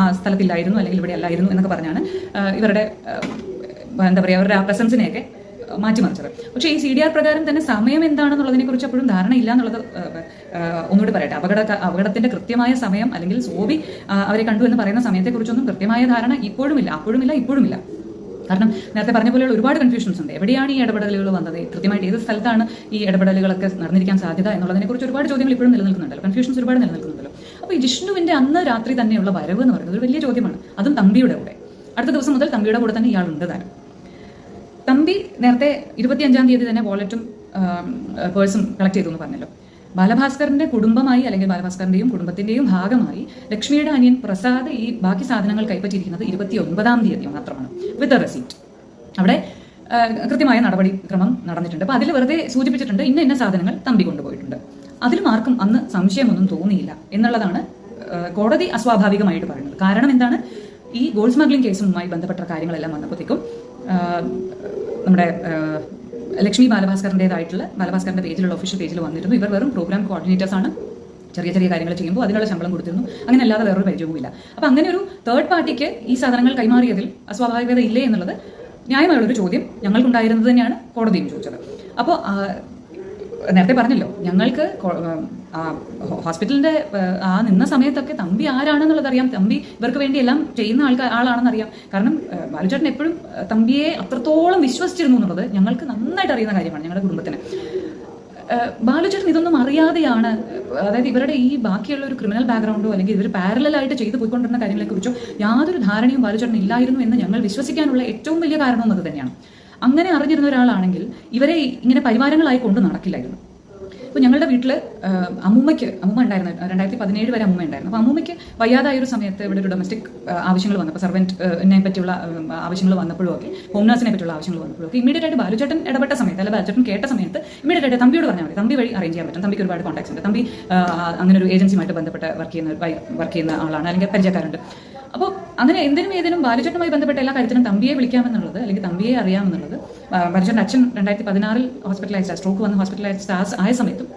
ആ സ്ഥലത്തില്ലായിരുന്നു അല്ലെങ്കിൽ ഇവിടെ അല്ലായിരുന്നു എന്നൊക്കെ പറഞ്ഞാണ് ഇവരുടെ എന്താ പറയുക അവരുടെ ആ പ്രസൻസിനെയൊക്കെ മാറ്റിമറിച്ചത്. പക്ഷേ ഈ CDR പ്രകാരം തന്നെ സമയം എന്താണെന്നുള്ളതിനെ കുറിച്ച് അപ്പോഴും ധാരണയില്ല എന്നുള്ളത് ഒന്നുകൂടി പറയട്ടെ. അപകടത്തിന്റെ കൃത്യമായ സമയം അല്ലെങ്കിൽ സോബി അവരെ കണ്ടു എന്ന് പറയുന്ന സമയത്തെക്കുറിച്ചൊന്നും കൃത്യമായ ധാരണ ഇപ്പോഴുമില്ല, ഇപ്പോഴുമില്ല. കാരണം നേരത്തെ പറഞ്ഞ പോലെയുള്ള ഒരുപാട് കൺഫ്യൂഷൻസ് ഉണ്ട്. എവിടെയാണ് ഈ ഇടപെടലുകൾ വന്നത്, കൃത്യമായിട്ട് ഏത് സ്ഥലത്താണ് ഈ ഇടപെടലുകളൊക്കെ നടന്നിരിക്കാൻ സാധ്യത എന്നുള്ളതിനെക്കുറിച്ച് ഒരുപാട് ചോദ്യങ്ങൾ ഇപ്പോഴും നിലനിൽക്കുന്നുണ്ടല്ലോ, കൺഫ്യൂഷൻസ് ഒരുപാട് നിലനിൽക്കുന്നുണ്ടല്ലോ. അപ്പോൾ ഈ ജിഷ്ണുവിന്റെ അന്ന് രാത്രി തന്നെയുള്ള വരവ് എന്ന് പറയുന്നത് ഒരു വലിയ ചോദ്യമാണ്. അതും തമ്പിയുടെ കൂടെ. അടുത്ത ദിവസം മുതൽ തമ്പിയുടെ കൂടെ തന്നെ ഇയാളുണ്ട് താനും. തമ്പി നേരത്തെ 25-ാം തീയതി തന്നെ വാലറ്റും പേഴ്സും കളക്ട് ചെയ്തു എന്ന് പറഞ്ഞല്ലോ. ബാലഭാസ്കറിന്റെ കുടുംബമായി അല്ലെങ്കിൽ ബാലഭാസ്കറിന്റെയും കുടുംബത്തിന്റെയും ഭാഗമായി ലക്ഷ്മിയുടെ അനിയൻ പ്രസാദ് ഈ ബാക്കി സാധനങ്ങൾ കൈപ്പറ്റിയിരിക്കുന്നത് 29-ാം തീയതി മാത്രമാണ്, വിത്ത് റെസീപ്റ്റ്. അവിടെ കൃത്യമായ നടപടിക്രമം നടന്നിട്ടുണ്ട്. അപ്പോൾ അതിൽ വെറുതെ സൂചിപ്പിച്ചിട്ടുണ്ട് ഇന്ന സാധനങ്ങൾ തമ്പി കൊണ്ടുപോയിട്ടുണ്ട്. അതിലും ആർക്കും അന്ന് സംശയമൊന്നും തോന്നിയില്ല എന്നുള്ളതാണ് കോടതി അസ്വാഭാവികമായിട്ട് പറയുന്നത്. കാരണം എന്താണ്, ഈ ഗോൾഡ് സ്മഗ്ലിംഗ് കേസുമായി ബന്ധപ്പെട്ട കാര്യങ്ങളെല്ലാം വന്നപ്പോഴത്തേക്കും നമ്മുടെ ലക്ഷ്മി ബാലഭാസ്കറിന്റെ പേജിലുള്ള ഒഫീഷ്യൽ പേജിൽ വന്നിരുന്നു. ഇവർ വെറും പ്രോഗ്രാം കോർഡിനേറ്റേഴ്സ് ആണ്. ചെറിയ കാര്യങ്ങൾ ചെയ്യുമ്പോൾ അതിനുള്ള ശമ്പളം കൊടുത്തിരുന്നു. അങ്ങനെ അല്ലാതെ വേറൊരു പരിചയവുമില്ല. അപ്പോൾ അങ്ങനെ ഒരു തേർഡ് പാർട്ടിക്ക് ഈ സാധനങ്ങൾ കൈമാറിയതിൽ അസ്വാഭാവികത ഇല്ലേ എന്നുള്ളത് ന്യായമായുള്ളൊരു ചോദ്യം ഞങ്ങൾക്കുണ്ടായിരുന്നത് തന്നെയാണ് കോടതിയും ചോദിച്ചത്. അപ്പോൾ നേരത്തെ പറഞ്ഞല്ലോ, ഞങ്ങൾക്ക് ഹോസ്പിറ്റലിന്റെ ആ നിന്ന സമയത്തൊക്കെ തമ്പി ആരാണെന്നുള്ളത് അറിയാം, തമ്പി ഇവർക്ക് വേണ്ടി എല്ലാം ചെയ്യുന്ന ആളാണെന്ന് അറിയാം. കാരണം ബാലുചേട്ടൻ എപ്പോഴും തമ്പിയെ അത്രത്തോളം വിശ്വസിച്ചിരുന്നു എന്നുള്ളത് ഞങ്ങൾക്ക് നന്നായിട്ട് അറിയുന്ന കാര്യമാണ്. ഞങ്ങളുടെ കുടുംബത്തിന് ബാലുചേട്ടൻ ഇതൊന്നും അറിയാതെയാണ്, അതായത് ഇവരുടെ ഈ ബാക്കിയുള്ള ഒരു ക്രിമിനൽ ബാക്ക്ഗ്രൗണ്ടോ അല്ലെങ്കിൽ ഇവർ പാരലായിട്ട് ചെയ്തു പോയിക്കൊണ്ടിരുന്ന കാര്യങ്ങളെക്കുറിച്ചോ യാതൊരു ധാരണയും ബാലുചേട്ടൻ ഇല്ലായിരുന്നു എന്ന് ഞങ്ങൾ വിശ്വസിക്കാനുള്ള ഏറ്റവും വലിയ കാരണവും അത് തന്നെയാണ്. അങ്ങനെ അറിഞ്ഞിരുന്ന ഒരാളാണെങ്കിൽ ഇവരെ ഇങ്ങനെ പരിവാരങ്ങളായി കൊണ്ട് നടക്കില്ലായിരുന്നു. ഇപ്പോൾ ഞങ്ങളുടെ വീട്ടിൽ അമ്മ ഉണ്ടായിരുന്നു, 2017 വരെ അമ്മ ഉണ്ടായിരുന്നു. അപ്പോൾ അമ്മൂമ്മയ്ക്ക് വയ്യാതായ ഒരു സമയത്ത് ഇവിടെ ഒരു ഡൊമസ്റ്റിക് ആവശ്യങ്ങൾ വന്നപ്പോൾ, സർവൻറ്റിനെ പറ്റിയുള്ള ആവശ്യങ്ങൾ വന്നപ്പോഴും ഒക്കെ, ഹോം നഴ്സിനെ പറ്റിയുള്ള ആവശ്യങ്ങൾ വന്നപ്പോഴും ഒക്കെ ഇമ്മീഡിയറ്റ് ആയിട്ട് ബാലുചേട്ടൻ ഇടപെട്ട സമയത്ത്, അല്ലെങ്കിൽ ബാലുചേട്ടൻ കേട്ട സമയത്ത് ഇമ്മീഡിയറ്റ് ആയിട്ട് തമ്പിയോട് പറഞ്ഞാൽ മതി, തമ്പി വഴി അറേഞ്ച് ചെയ്യാൻ പറ്റും. തമ്പിക്ക് ഒരുപാട് കോൺടാക്ട്സ് ഉണ്ട്. തമ്പി അങ്ങനെ ഒരു ഏജൻസിയുമായിട്ട് ബന്ധപ്പെട്ട് വർക്ക് ചെയ്യുന്ന ആളാണ്, അല്ലെങ്കിൽ പരിചയക്കാരുണ്ട്. അപ്പോൾ അങ്ങനെ ഏതിനും ബാലുചേട്ടനുമായി ബന്ധപ്പെട്ട എല്ലാ കാര്യത്തിനും തമ്പിയെ വിളിക്കാമെന്നുള്ളത് അല്ലെങ്കിൽ തമ്പിയെ അറിയാമെന്നുള്ളത്, ബാലുചേട്ടൻ്റെ അച്ഛൻ 2016 ഹോസ്പിറ്റലൈസ്ഡ്, സ്ട്രോക്ക് വന്ന് ഹോസ്പിറ്റലൈസ്ഡ് ആയ സമയത്തും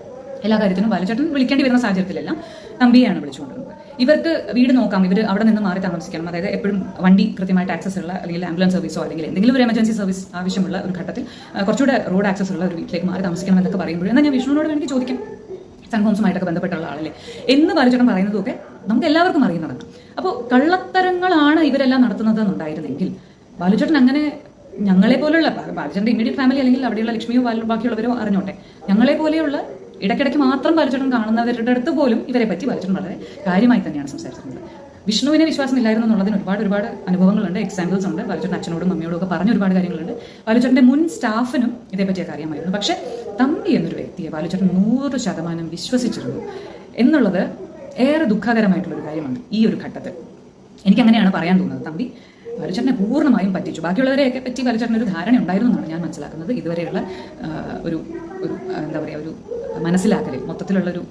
എല്ലാ കാര്യത്തിനും ബാലുചേട്ടൻ വിളിക്കേണ്ടി വരുന്ന സാഹചര്യത്തിലെല്ലാം തമ്പിയെയാണ് വിളിച്ചുകൊണ്ടിരുന്നത്. ഇവർക്ക് വീട് നോക്കാം, ഇവർ അവിടെ നിന്ന് മാറി താമസിക്കണം, അതായത് എപ്പോഴും വണ്ടി കൃത്യമായിട്ട് ആക്സസ് ഉള്ള അല്ലെങ്കിൽ ആംബുലൻസ് സർവീസോ അല്ലെങ്കിൽ എന്തെങ്കിലും ഒരു എമർജൻസി സർവീസ് ആവശ്യമുള്ള ഒരു ഘട്ടത്തിൽ കുറച്ചുകൂടെ റോഡ് ആക്സസ് ഉള്ള ഒരു വീട്ടിലേക്ക് മാറി താമസിക്കണം എന്നൊക്കെ പറയുമ്പോൾ എന്നാൽ ഞാൻ വിഷ്ണുവിനോട് വേണ്ടി ചോദിക്കാം, സൺഹോംസുമായിട്ടൊക്കെ ബന്ധപ്പെട്ടുള്ള ആളല്ലേ എന്ന് ബാലുചേട്ടൻ പറയുന്നതൊക്കെ നമുക്ക് എല്ലാവർക്കും അറിയുന്നതാണ്. അപ്പോൾ കള്ളത്തരങ്ങളാണ് ഇവരെല്ലാം നടത്തുന്നതെന്നുണ്ടായിരുന്നെങ്കിൽ ബാലുചേട്ടൻ അങ്ങനെ ഞങ്ങളെ പോലെയുള്ള, ബാലുചേട്ടൻ്റെ ഇമ്മീഡിയറ്റ് ഫാമിലി അല്ലെങ്കിൽ അവിടെയുള്ള ലക്ഷ്മിയോ ബാക്കിയുള്ളവരോ അറിഞ്ഞോട്ടെ, ഞങ്ങളെ പോലെയുള്ള ഇടയ്ക്കിടയ്ക്ക് മാത്രം ബാലുചേട്ടൻ കാണുന്നവരുടെ അടുത്ത് പോലും ഇവരെ പറ്റി ബാലുചേട്ടൻ വളരെ കാര്യമായി തന്നെയാണ് സംസാരിച്ചിരുന്നത്. വിഷ്ണുവിനെ വിശ്വാസമില്ലായിരുന്നു എന്നുള്ളതിന് ഒരുപാട് അനുഭവങ്ങളുണ്ട്, എക്സാമ്പിൾസ് ഉണ്ട്. ബാലുചേട്ടൻ അച്ഛനോടും അമ്മയോടും ഒക്കെ പറഞ്ഞ ഒരുപാട് കാര്യങ്ങളുണ്ട്. ബാലുചേട്ടൻ്റെ മുൻ സ്റ്റാഫിനും ഇതേപ്പറ്റിയൊക്കെ അറിയാമായിരുന്നു. പക്ഷേ തമ്പി എന്നൊരു വ്യക്തിയെ ബാലുചേട്ടൻ 100% വിശ്വസിച്ചിരുന്നു എന്നുള്ളത് ഏറെ ദുഃഖകരമായിട്ടുള്ളൊരു കാര്യമാണ് ഈ ഒരു ഘട്ടത്തിൽ. എനിക്കങ്ങനെയാണ് പറയാൻ തോന്നുന്നത്. തമ്പി ബാലുചേട്ടനെ പൂർണ്ണമായും പറ്റിച്ചു. ബാക്കിയുള്ളവരെയൊക്കെ പറ്റി ബാലുചേട്ടന് ഒരു ധാരണ ഉണ്ടായിരുന്നു എന്നാണ് ഞാൻ മനസ്സിലാക്കുന്നത്. ഇതുവരെയുള്ള ഒരു എന്താ പറയുക, ഒരു മനസ്സിലാക്കൽ, മൊത്തത്തിലുള്ളൊരു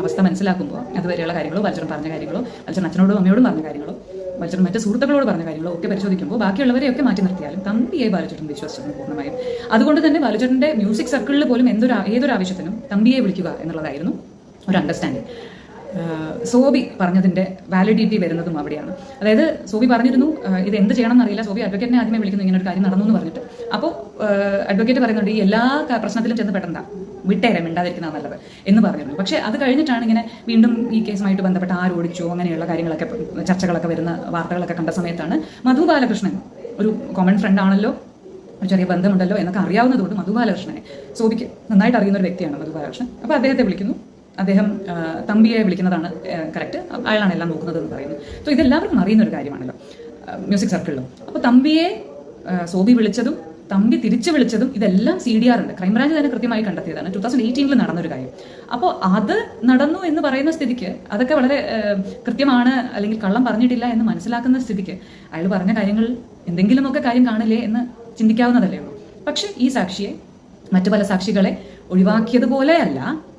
അവസ്ഥ മനസ്സിലാക്കുമ്പോൾ അതുവരെയുള്ള കാര്യങ്ങളോ ബാലുചേട്ടൻ പറഞ്ഞ കാര്യങ്ങളോ ബാലുചേട്ടൻ അച്ഛനോടും അമ്മയോടും പറഞ്ഞ കാര്യങ്ങളോ ബാലുചേട്ടൻ മറ്റ് സുഹൃത്തുക്കളോട് പറഞ്ഞ കാര്യങ്ങളോ ഒക്കെ പരിശോധിക്കുമ്പോൾ ബാക്കിയുള്ളവരെയൊക്കെ മാറ്റി നിർത്തിയാലും തമ്പിയെ ബാലുചേട്ടൻ വിശ്വസിച്ചിരുന്നു പൂർണ്ണമായും. അതുകൊണ്ട് തന്നെ ബാലുചേട്ടൻ്റെ മ്യൂസിക് സർക്കിളിൽ പോലും ഏതൊരു ആവശ്യത്തിനും തമ്പിയെ വിളിക്കുക എന്നുള്ളതായിരുന്നു ഒരു അണ്ടർസ്റ്റാൻഡിങ്. സോബി പറഞ്ഞതിൻ്റെ വാലിഡിറ്റി വരുന്നതും അവിടെയാണ്. അതായത് സോബി പറഞ്ഞിരുന്നു ഇത് എന്ത് ചെയ്യണം എന്നറിയില്ല, സോബി അഡ്വക്കേറ്റിനെ ആദ്യമേ വിളിക്കുന്നു ഇങ്ങനെ ഒരു കാര്യം നടന്നു എന്ന് പറഞ്ഞിട്ട്. അപ്പോൾ അഡ്വക്കേറ്റ് പറയുന്നുണ്ട് ഈ എല്ലാ പ്രശ്നത്തിലും ചെന്ന് പെടണ്ട, വിട്ടേരെ, മിണ്ടാതിരിക്കുന്നതാണ് നല്ലത് എന്ന് പറഞ്ഞിരുന്നു. പക്ഷേ അത് കഴിഞ്ഞിട്ടാണ് ഇങ്ങനെ വീണ്ടും ഈ കേസുമായിട്ട് ബന്ധപ്പെട്ട് ആരോടിച്ചു അങ്ങനെയുള്ള കാര്യങ്ങളൊക്കെ ചർച്ചകളൊക്കെ വരുന്ന വാർത്തകളൊക്കെ കണ്ട സമയത്താണ് മധു ബാലകൃഷ്ണൻ, ഒരു കോമൺ ഫ്രണ്ട് ആണല്ലോ, ഒരു ചെറിയ ബന്ധമുണ്ടല്ലോ എന്നൊക്കെ അറിയാവുന്നതുകൊണ്ട് മധു ബാലകൃഷ്ണനെ, സോബിക്ക് നന്നായിട്ട് അറിയുന്ന ഒരു വ്യക്തിയാണ് മധു ബാലകൃഷ്ണൻ. അപ്പോൾ അദ്ദേഹത്തെ വിളിക്കുന്നു. അദ്ദേഹം തമ്പിയെ വിളിക്കുന്നതാണ് കറക്റ്റ്, അയാളാണ് എല്ലാം നോക്കുന്നത് എന്ന് പറയുന്നു. സോ ഇതെല്ലാവർക്കും അറിയുന്ന ഒരു കാര്യമാണല്ലോ മ്യൂസിക് സർക്കിളിലും. അപ്പോൾ തമ്പിയെ സോബി വിളിച്ചതും തമ്പി തിരിച്ചു വിളിച്ചതും ഇതെല്ലാം CDR ഉണ്ട്, ക്രൈംബ്രാഞ്ച് തന്നെ കൃത്യമായി കണ്ടെത്തിയതാണ്. 2018 നടന്നൊരു കാര്യം. അപ്പോൾ അത് നടന്നു എന്ന് പറയുന്ന സ്ഥിതിക്ക് അതൊക്കെ വളരെ കൃത്യമാണ്, അല്ലെങ്കിൽ കള്ളം പറഞ്ഞിട്ടില്ല എന്ന് മനസ്സിലാക്കുന്ന സ്ഥിതിക്ക് അയാൾ പറഞ്ഞ കാര്യങ്ങൾ എന്തെങ്കിലുമൊക്കെ കാര്യം കാണില്ലേ എന്ന് ചിന്തിക്കാവുന്നതല്ലേ ഉള്ളൂ. പക്ഷെ ഈ സാക്ഷിയെ മറ്റു പല സാക്ഷികളെ ഒഴിവാക്കിയതുപോലെയല്ല,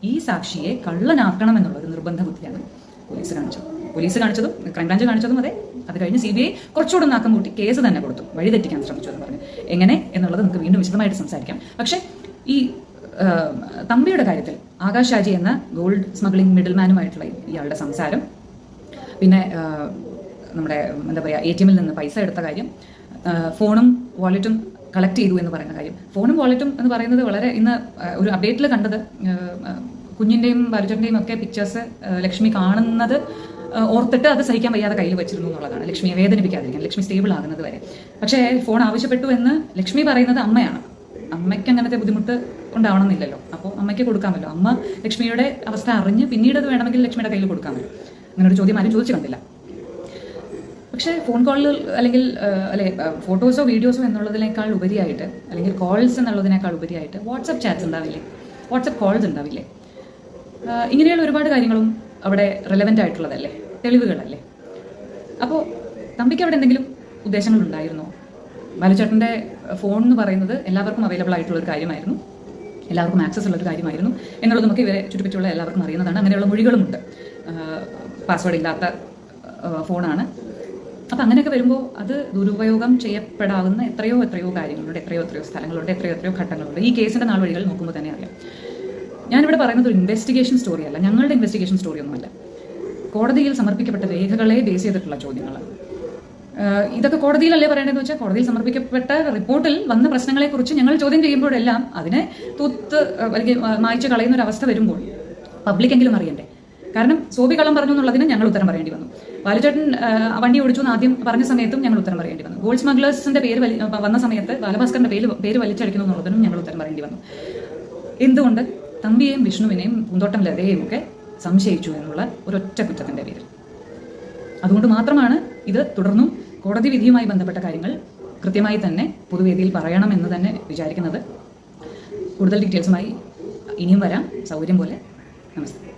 ഈ സാക്ഷിയെ കള്ളനാക്കണം എന്നുള്ളൊരു നിർബന്ധ ബുദ്ധിയാണ് പോലീസ് കാണിച്ചത്. പോലീസ് കാണിച്ചതും ക്രൈംബ്രാഞ്ച് കാണിച്ചതും അതെ. അത് കഴിഞ്ഞ് CBI കുറച്ചുകൂടെ നാക്കം കൂട്ടി കേസ് തന്നെ കൊടുത്തു, വഴിതെറ്റിക്കാൻ ശ്രമിച്ചു എന്ന് പറഞ്ഞു. എങ്ങനെ എന്നുള്ളത് നമുക്ക് വീണ്ടും വിശദമായിട്ട് സംസാരിക്കാം. പക്ഷേ ഈ തമ്പിയുടെ കാര്യത്തിൽ ആകാശ് ഷാജി എന്ന ഗോൾഡ് സ്മഗ്ലിംഗ് മിഡിൽമാനുമായിട്ടുള്ള ഇയാളുടെ സംസാരം, പിന്നെ നമ്മുടെ എന്താ പറയുക ATM-ൽ നിന്ന് പൈസ എടുത്ത കാര്യം, ഫോണും വാലറ്റും കളക്ട് ചെയ്തു എന്ന് പറയുന്ന കാര്യം. ഫോണും വാലറ്റും എന്ന് പറയുന്നത് വളരെ ഇന്ന് ഒരു അപ്ഡേറ്റിൽ കണ്ടത്, കുഞ്ഞിൻ്റെയും ബാലുചേട്ടൻ്റെയും ഒക്കെ പിക്ചേഴ്സ് ലക്ഷ്മി കാണുന്നത് ഓർത്തിട്ട് അത് സഹിക്കാൻ വയ്യാതെ കയ്യിൽ വെച്ചിരുന്നു എന്നുള്ളതാണ്. ലക്ഷ്മിയെ വേദനിപ്പിക്കാതിരിക്കാൻ, ലക്ഷ്മി സ്റ്റേബിൾ ആകുന്നത് വരെ. പക്ഷേ ഫോൺ ആവശ്യപ്പെട്ടു എന്ന് ലക്ഷ്മി പറയുന്നത് അമ്മയാണ്. അമ്മയ്ക്ക് അങ്ങനത്തെ ബുദ്ധിമുട്ട് ഉണ്ടാവണമെന്നില്ലല്ലോ, അപ്പോൾ അമ്മയ്ക്ക് കൊടുക്കാമല്ലോ. അമ്മ ലക്ഷ്മിയുടെ അവസ്ഥ അറിഞ്ഞ് പിന്നീട് അത് വേണമെങ്കിൽ ലക്ഷ്മിയുടെ കയ്യിൽ കൊടുക്കാമല്ലോ. അങ്ങനൊരു ചോദ്യം ആരും ചോദിച്ചു കണ്ടില്ല. പക്ഷേ ഫോൺ കോളിൽ അല്ലെങ്കിൽ ഫോട്ടോസോ വീഡിയോസോ എന്നുള്ളതിനേക്കാൾ ഉപരിയായിട്ട്, അല്ലെങ്കിൽ കോൾസ് എന്നുള്ളതിനേക്കാൾ ഉപരിയായിട്ട് വാട്സപ്പ് ചാറ്റ്സ് ഉണ്ടാവില്ലേ, വാട്സപ്പ് കോൾസ് ഉണ്ടാവില്ലേ, ഇങ്ങനെയുള്ള ഒരുപാട് കാര്യങ്ങളും അവിടെ റെലവൻ്റ് ആയിട്ടുള്ളതല്ലേ, തെളിവുകളല്ലേ. അപ്പോൾ തമ്പിക്ക് അവിടെ എന്തെങ്കിലും ഉദ്ദേശങ്ങളുണ്ടായിരുന്നോ? ബാലുചേട്ടൻ്റെ ഫോൺ എന്ന് പറയുന്നത് എല്ലാവർക്കും അവൈലബിൾ ആയിട്ടുള്ളൊരു കാര്യമായിരുന്നു, എല്ലാവർക്കും ആക്സസ് ഉള്ളൊരു കാര്യമായിരുന്നു എന്നുള്ളത് നമുക്ക് ഇവരെ ചുറ്റുപറ്റുള്ള എല്ലാവർക്കും അറിയുന്നതാണ്. അങ്ങനെയുള്ള മൊഴികളുമുണ്ട്. പാസ്വേഡ് ഇല്ലാത്ത ഫോണാണ്. അപ്പം അങ്ങനെയൊക്കെ വരുമ്പോൾ അത് ദുരുപയോഗം ചെയ്യപ്പെടാവുന്ന എത്രയോ കാര്യങ്ങളുണ്ട്, എത്രയോ സ്ഥലങ്ങളുണ്ട്, എത്രയോ ഘട്ടങ്ങളുണ്ട്. ഈ കേസിൻ്റെ നാൾവഴികൾ നോക്കുമ്പോൾ തന്നെ അറിയാം. ഞാനിവിടെ പറയുന്നത് ഒരു ഇൻവെസ്റ്റിഗേഷൻ സ്റ്റോറിയല്ല, ഞങ്ങളുടെ ഇൻവെസ്റ്റിഗേഷൻ സ്റ്റോറിയൊന്നുമല്ല. കോടതിയിൽ സമർപ്പിക്കപ്പെട്ട രേഖകളെ ബേസ് ചെയ്തിട്ടുള്ള ചോദ്യങ്ങൾ. ഇതൊക്കെ കോടതിയിലല്ലേ പറയേണ്ടതെന്ന് വെച്ചാൽ, കോടതിയിൽ സമർപ്പിക്കപ്പെട്ട റിപ്പോർട്ടിൽ വന്ന പ്രശ്നങ്ങളെക്കുറിച്ച് ഞങ്ങൾ ചോദ്യം ചെയ്യുമ്പോഴെല്ലാം അതിനെ അല്ലെങ്കിൽ മായ്ച്ചു കളയുന്ന ഒരു അവസ്ഥ വരുമ്പോൾ പബ്ലിക്കെങ്കിലും അറിയണ്ടേ. കാരണം സോബി കള്ളം പറഞ്ഞു എന്നുള്ളതിന് ഞങ്ങൾ ഉത്തരം പറയേണ്ടി വന്നു. ബാലുചേട്ടൻ വണ്ടി ഓടിച്ചു എന്ന് ആദ്യം പറഞ്ഞ സമയത്തും ഞങ്ങൾ ഉത്തരം പറയേണ്ടി വന്നു. ഗോൾഡ് സ്മഗ്ലേഴ്സിന്റെ പേര് വന്ന സമയത്ത് ബാലഭാസ്കറിന്റെ പേര് വലിച്ചടിക്കുന്നു എന്നുള്ളതിനും ഞങ്ങൾ ഉത്തരം പറയേണ്ടി വന്നു. എന്തുകൊണ്ട്? തമ്പിയെയും വിഷ്ണുവിനെയും പൂന്തോട്ടം ലതയെയും ഒക്കെ സംശയിച്ചു എന്നുള്ള ഒരൊറ്റ കുറ്റത്തിന്റെ പേരിൽ. അതുകൊണ്ട് മാത്രമാണ് ഇത് തുടർന്നും കോടതി വിധിയുമായി ബന്ധപ്പെട്ട കാര്യങ്ങൾ കൃത്യമായി തന്നെ പൊതുവേദിയിൽ പറയണമെന്ന് തന്നെ വിചാരിക്കുന്നത്. കൂടുതൽ ഡീറ്റെയിൽസുമായി ഇനിയും വരാം, സൗകര്യം പോലെ. നമസ്തേ.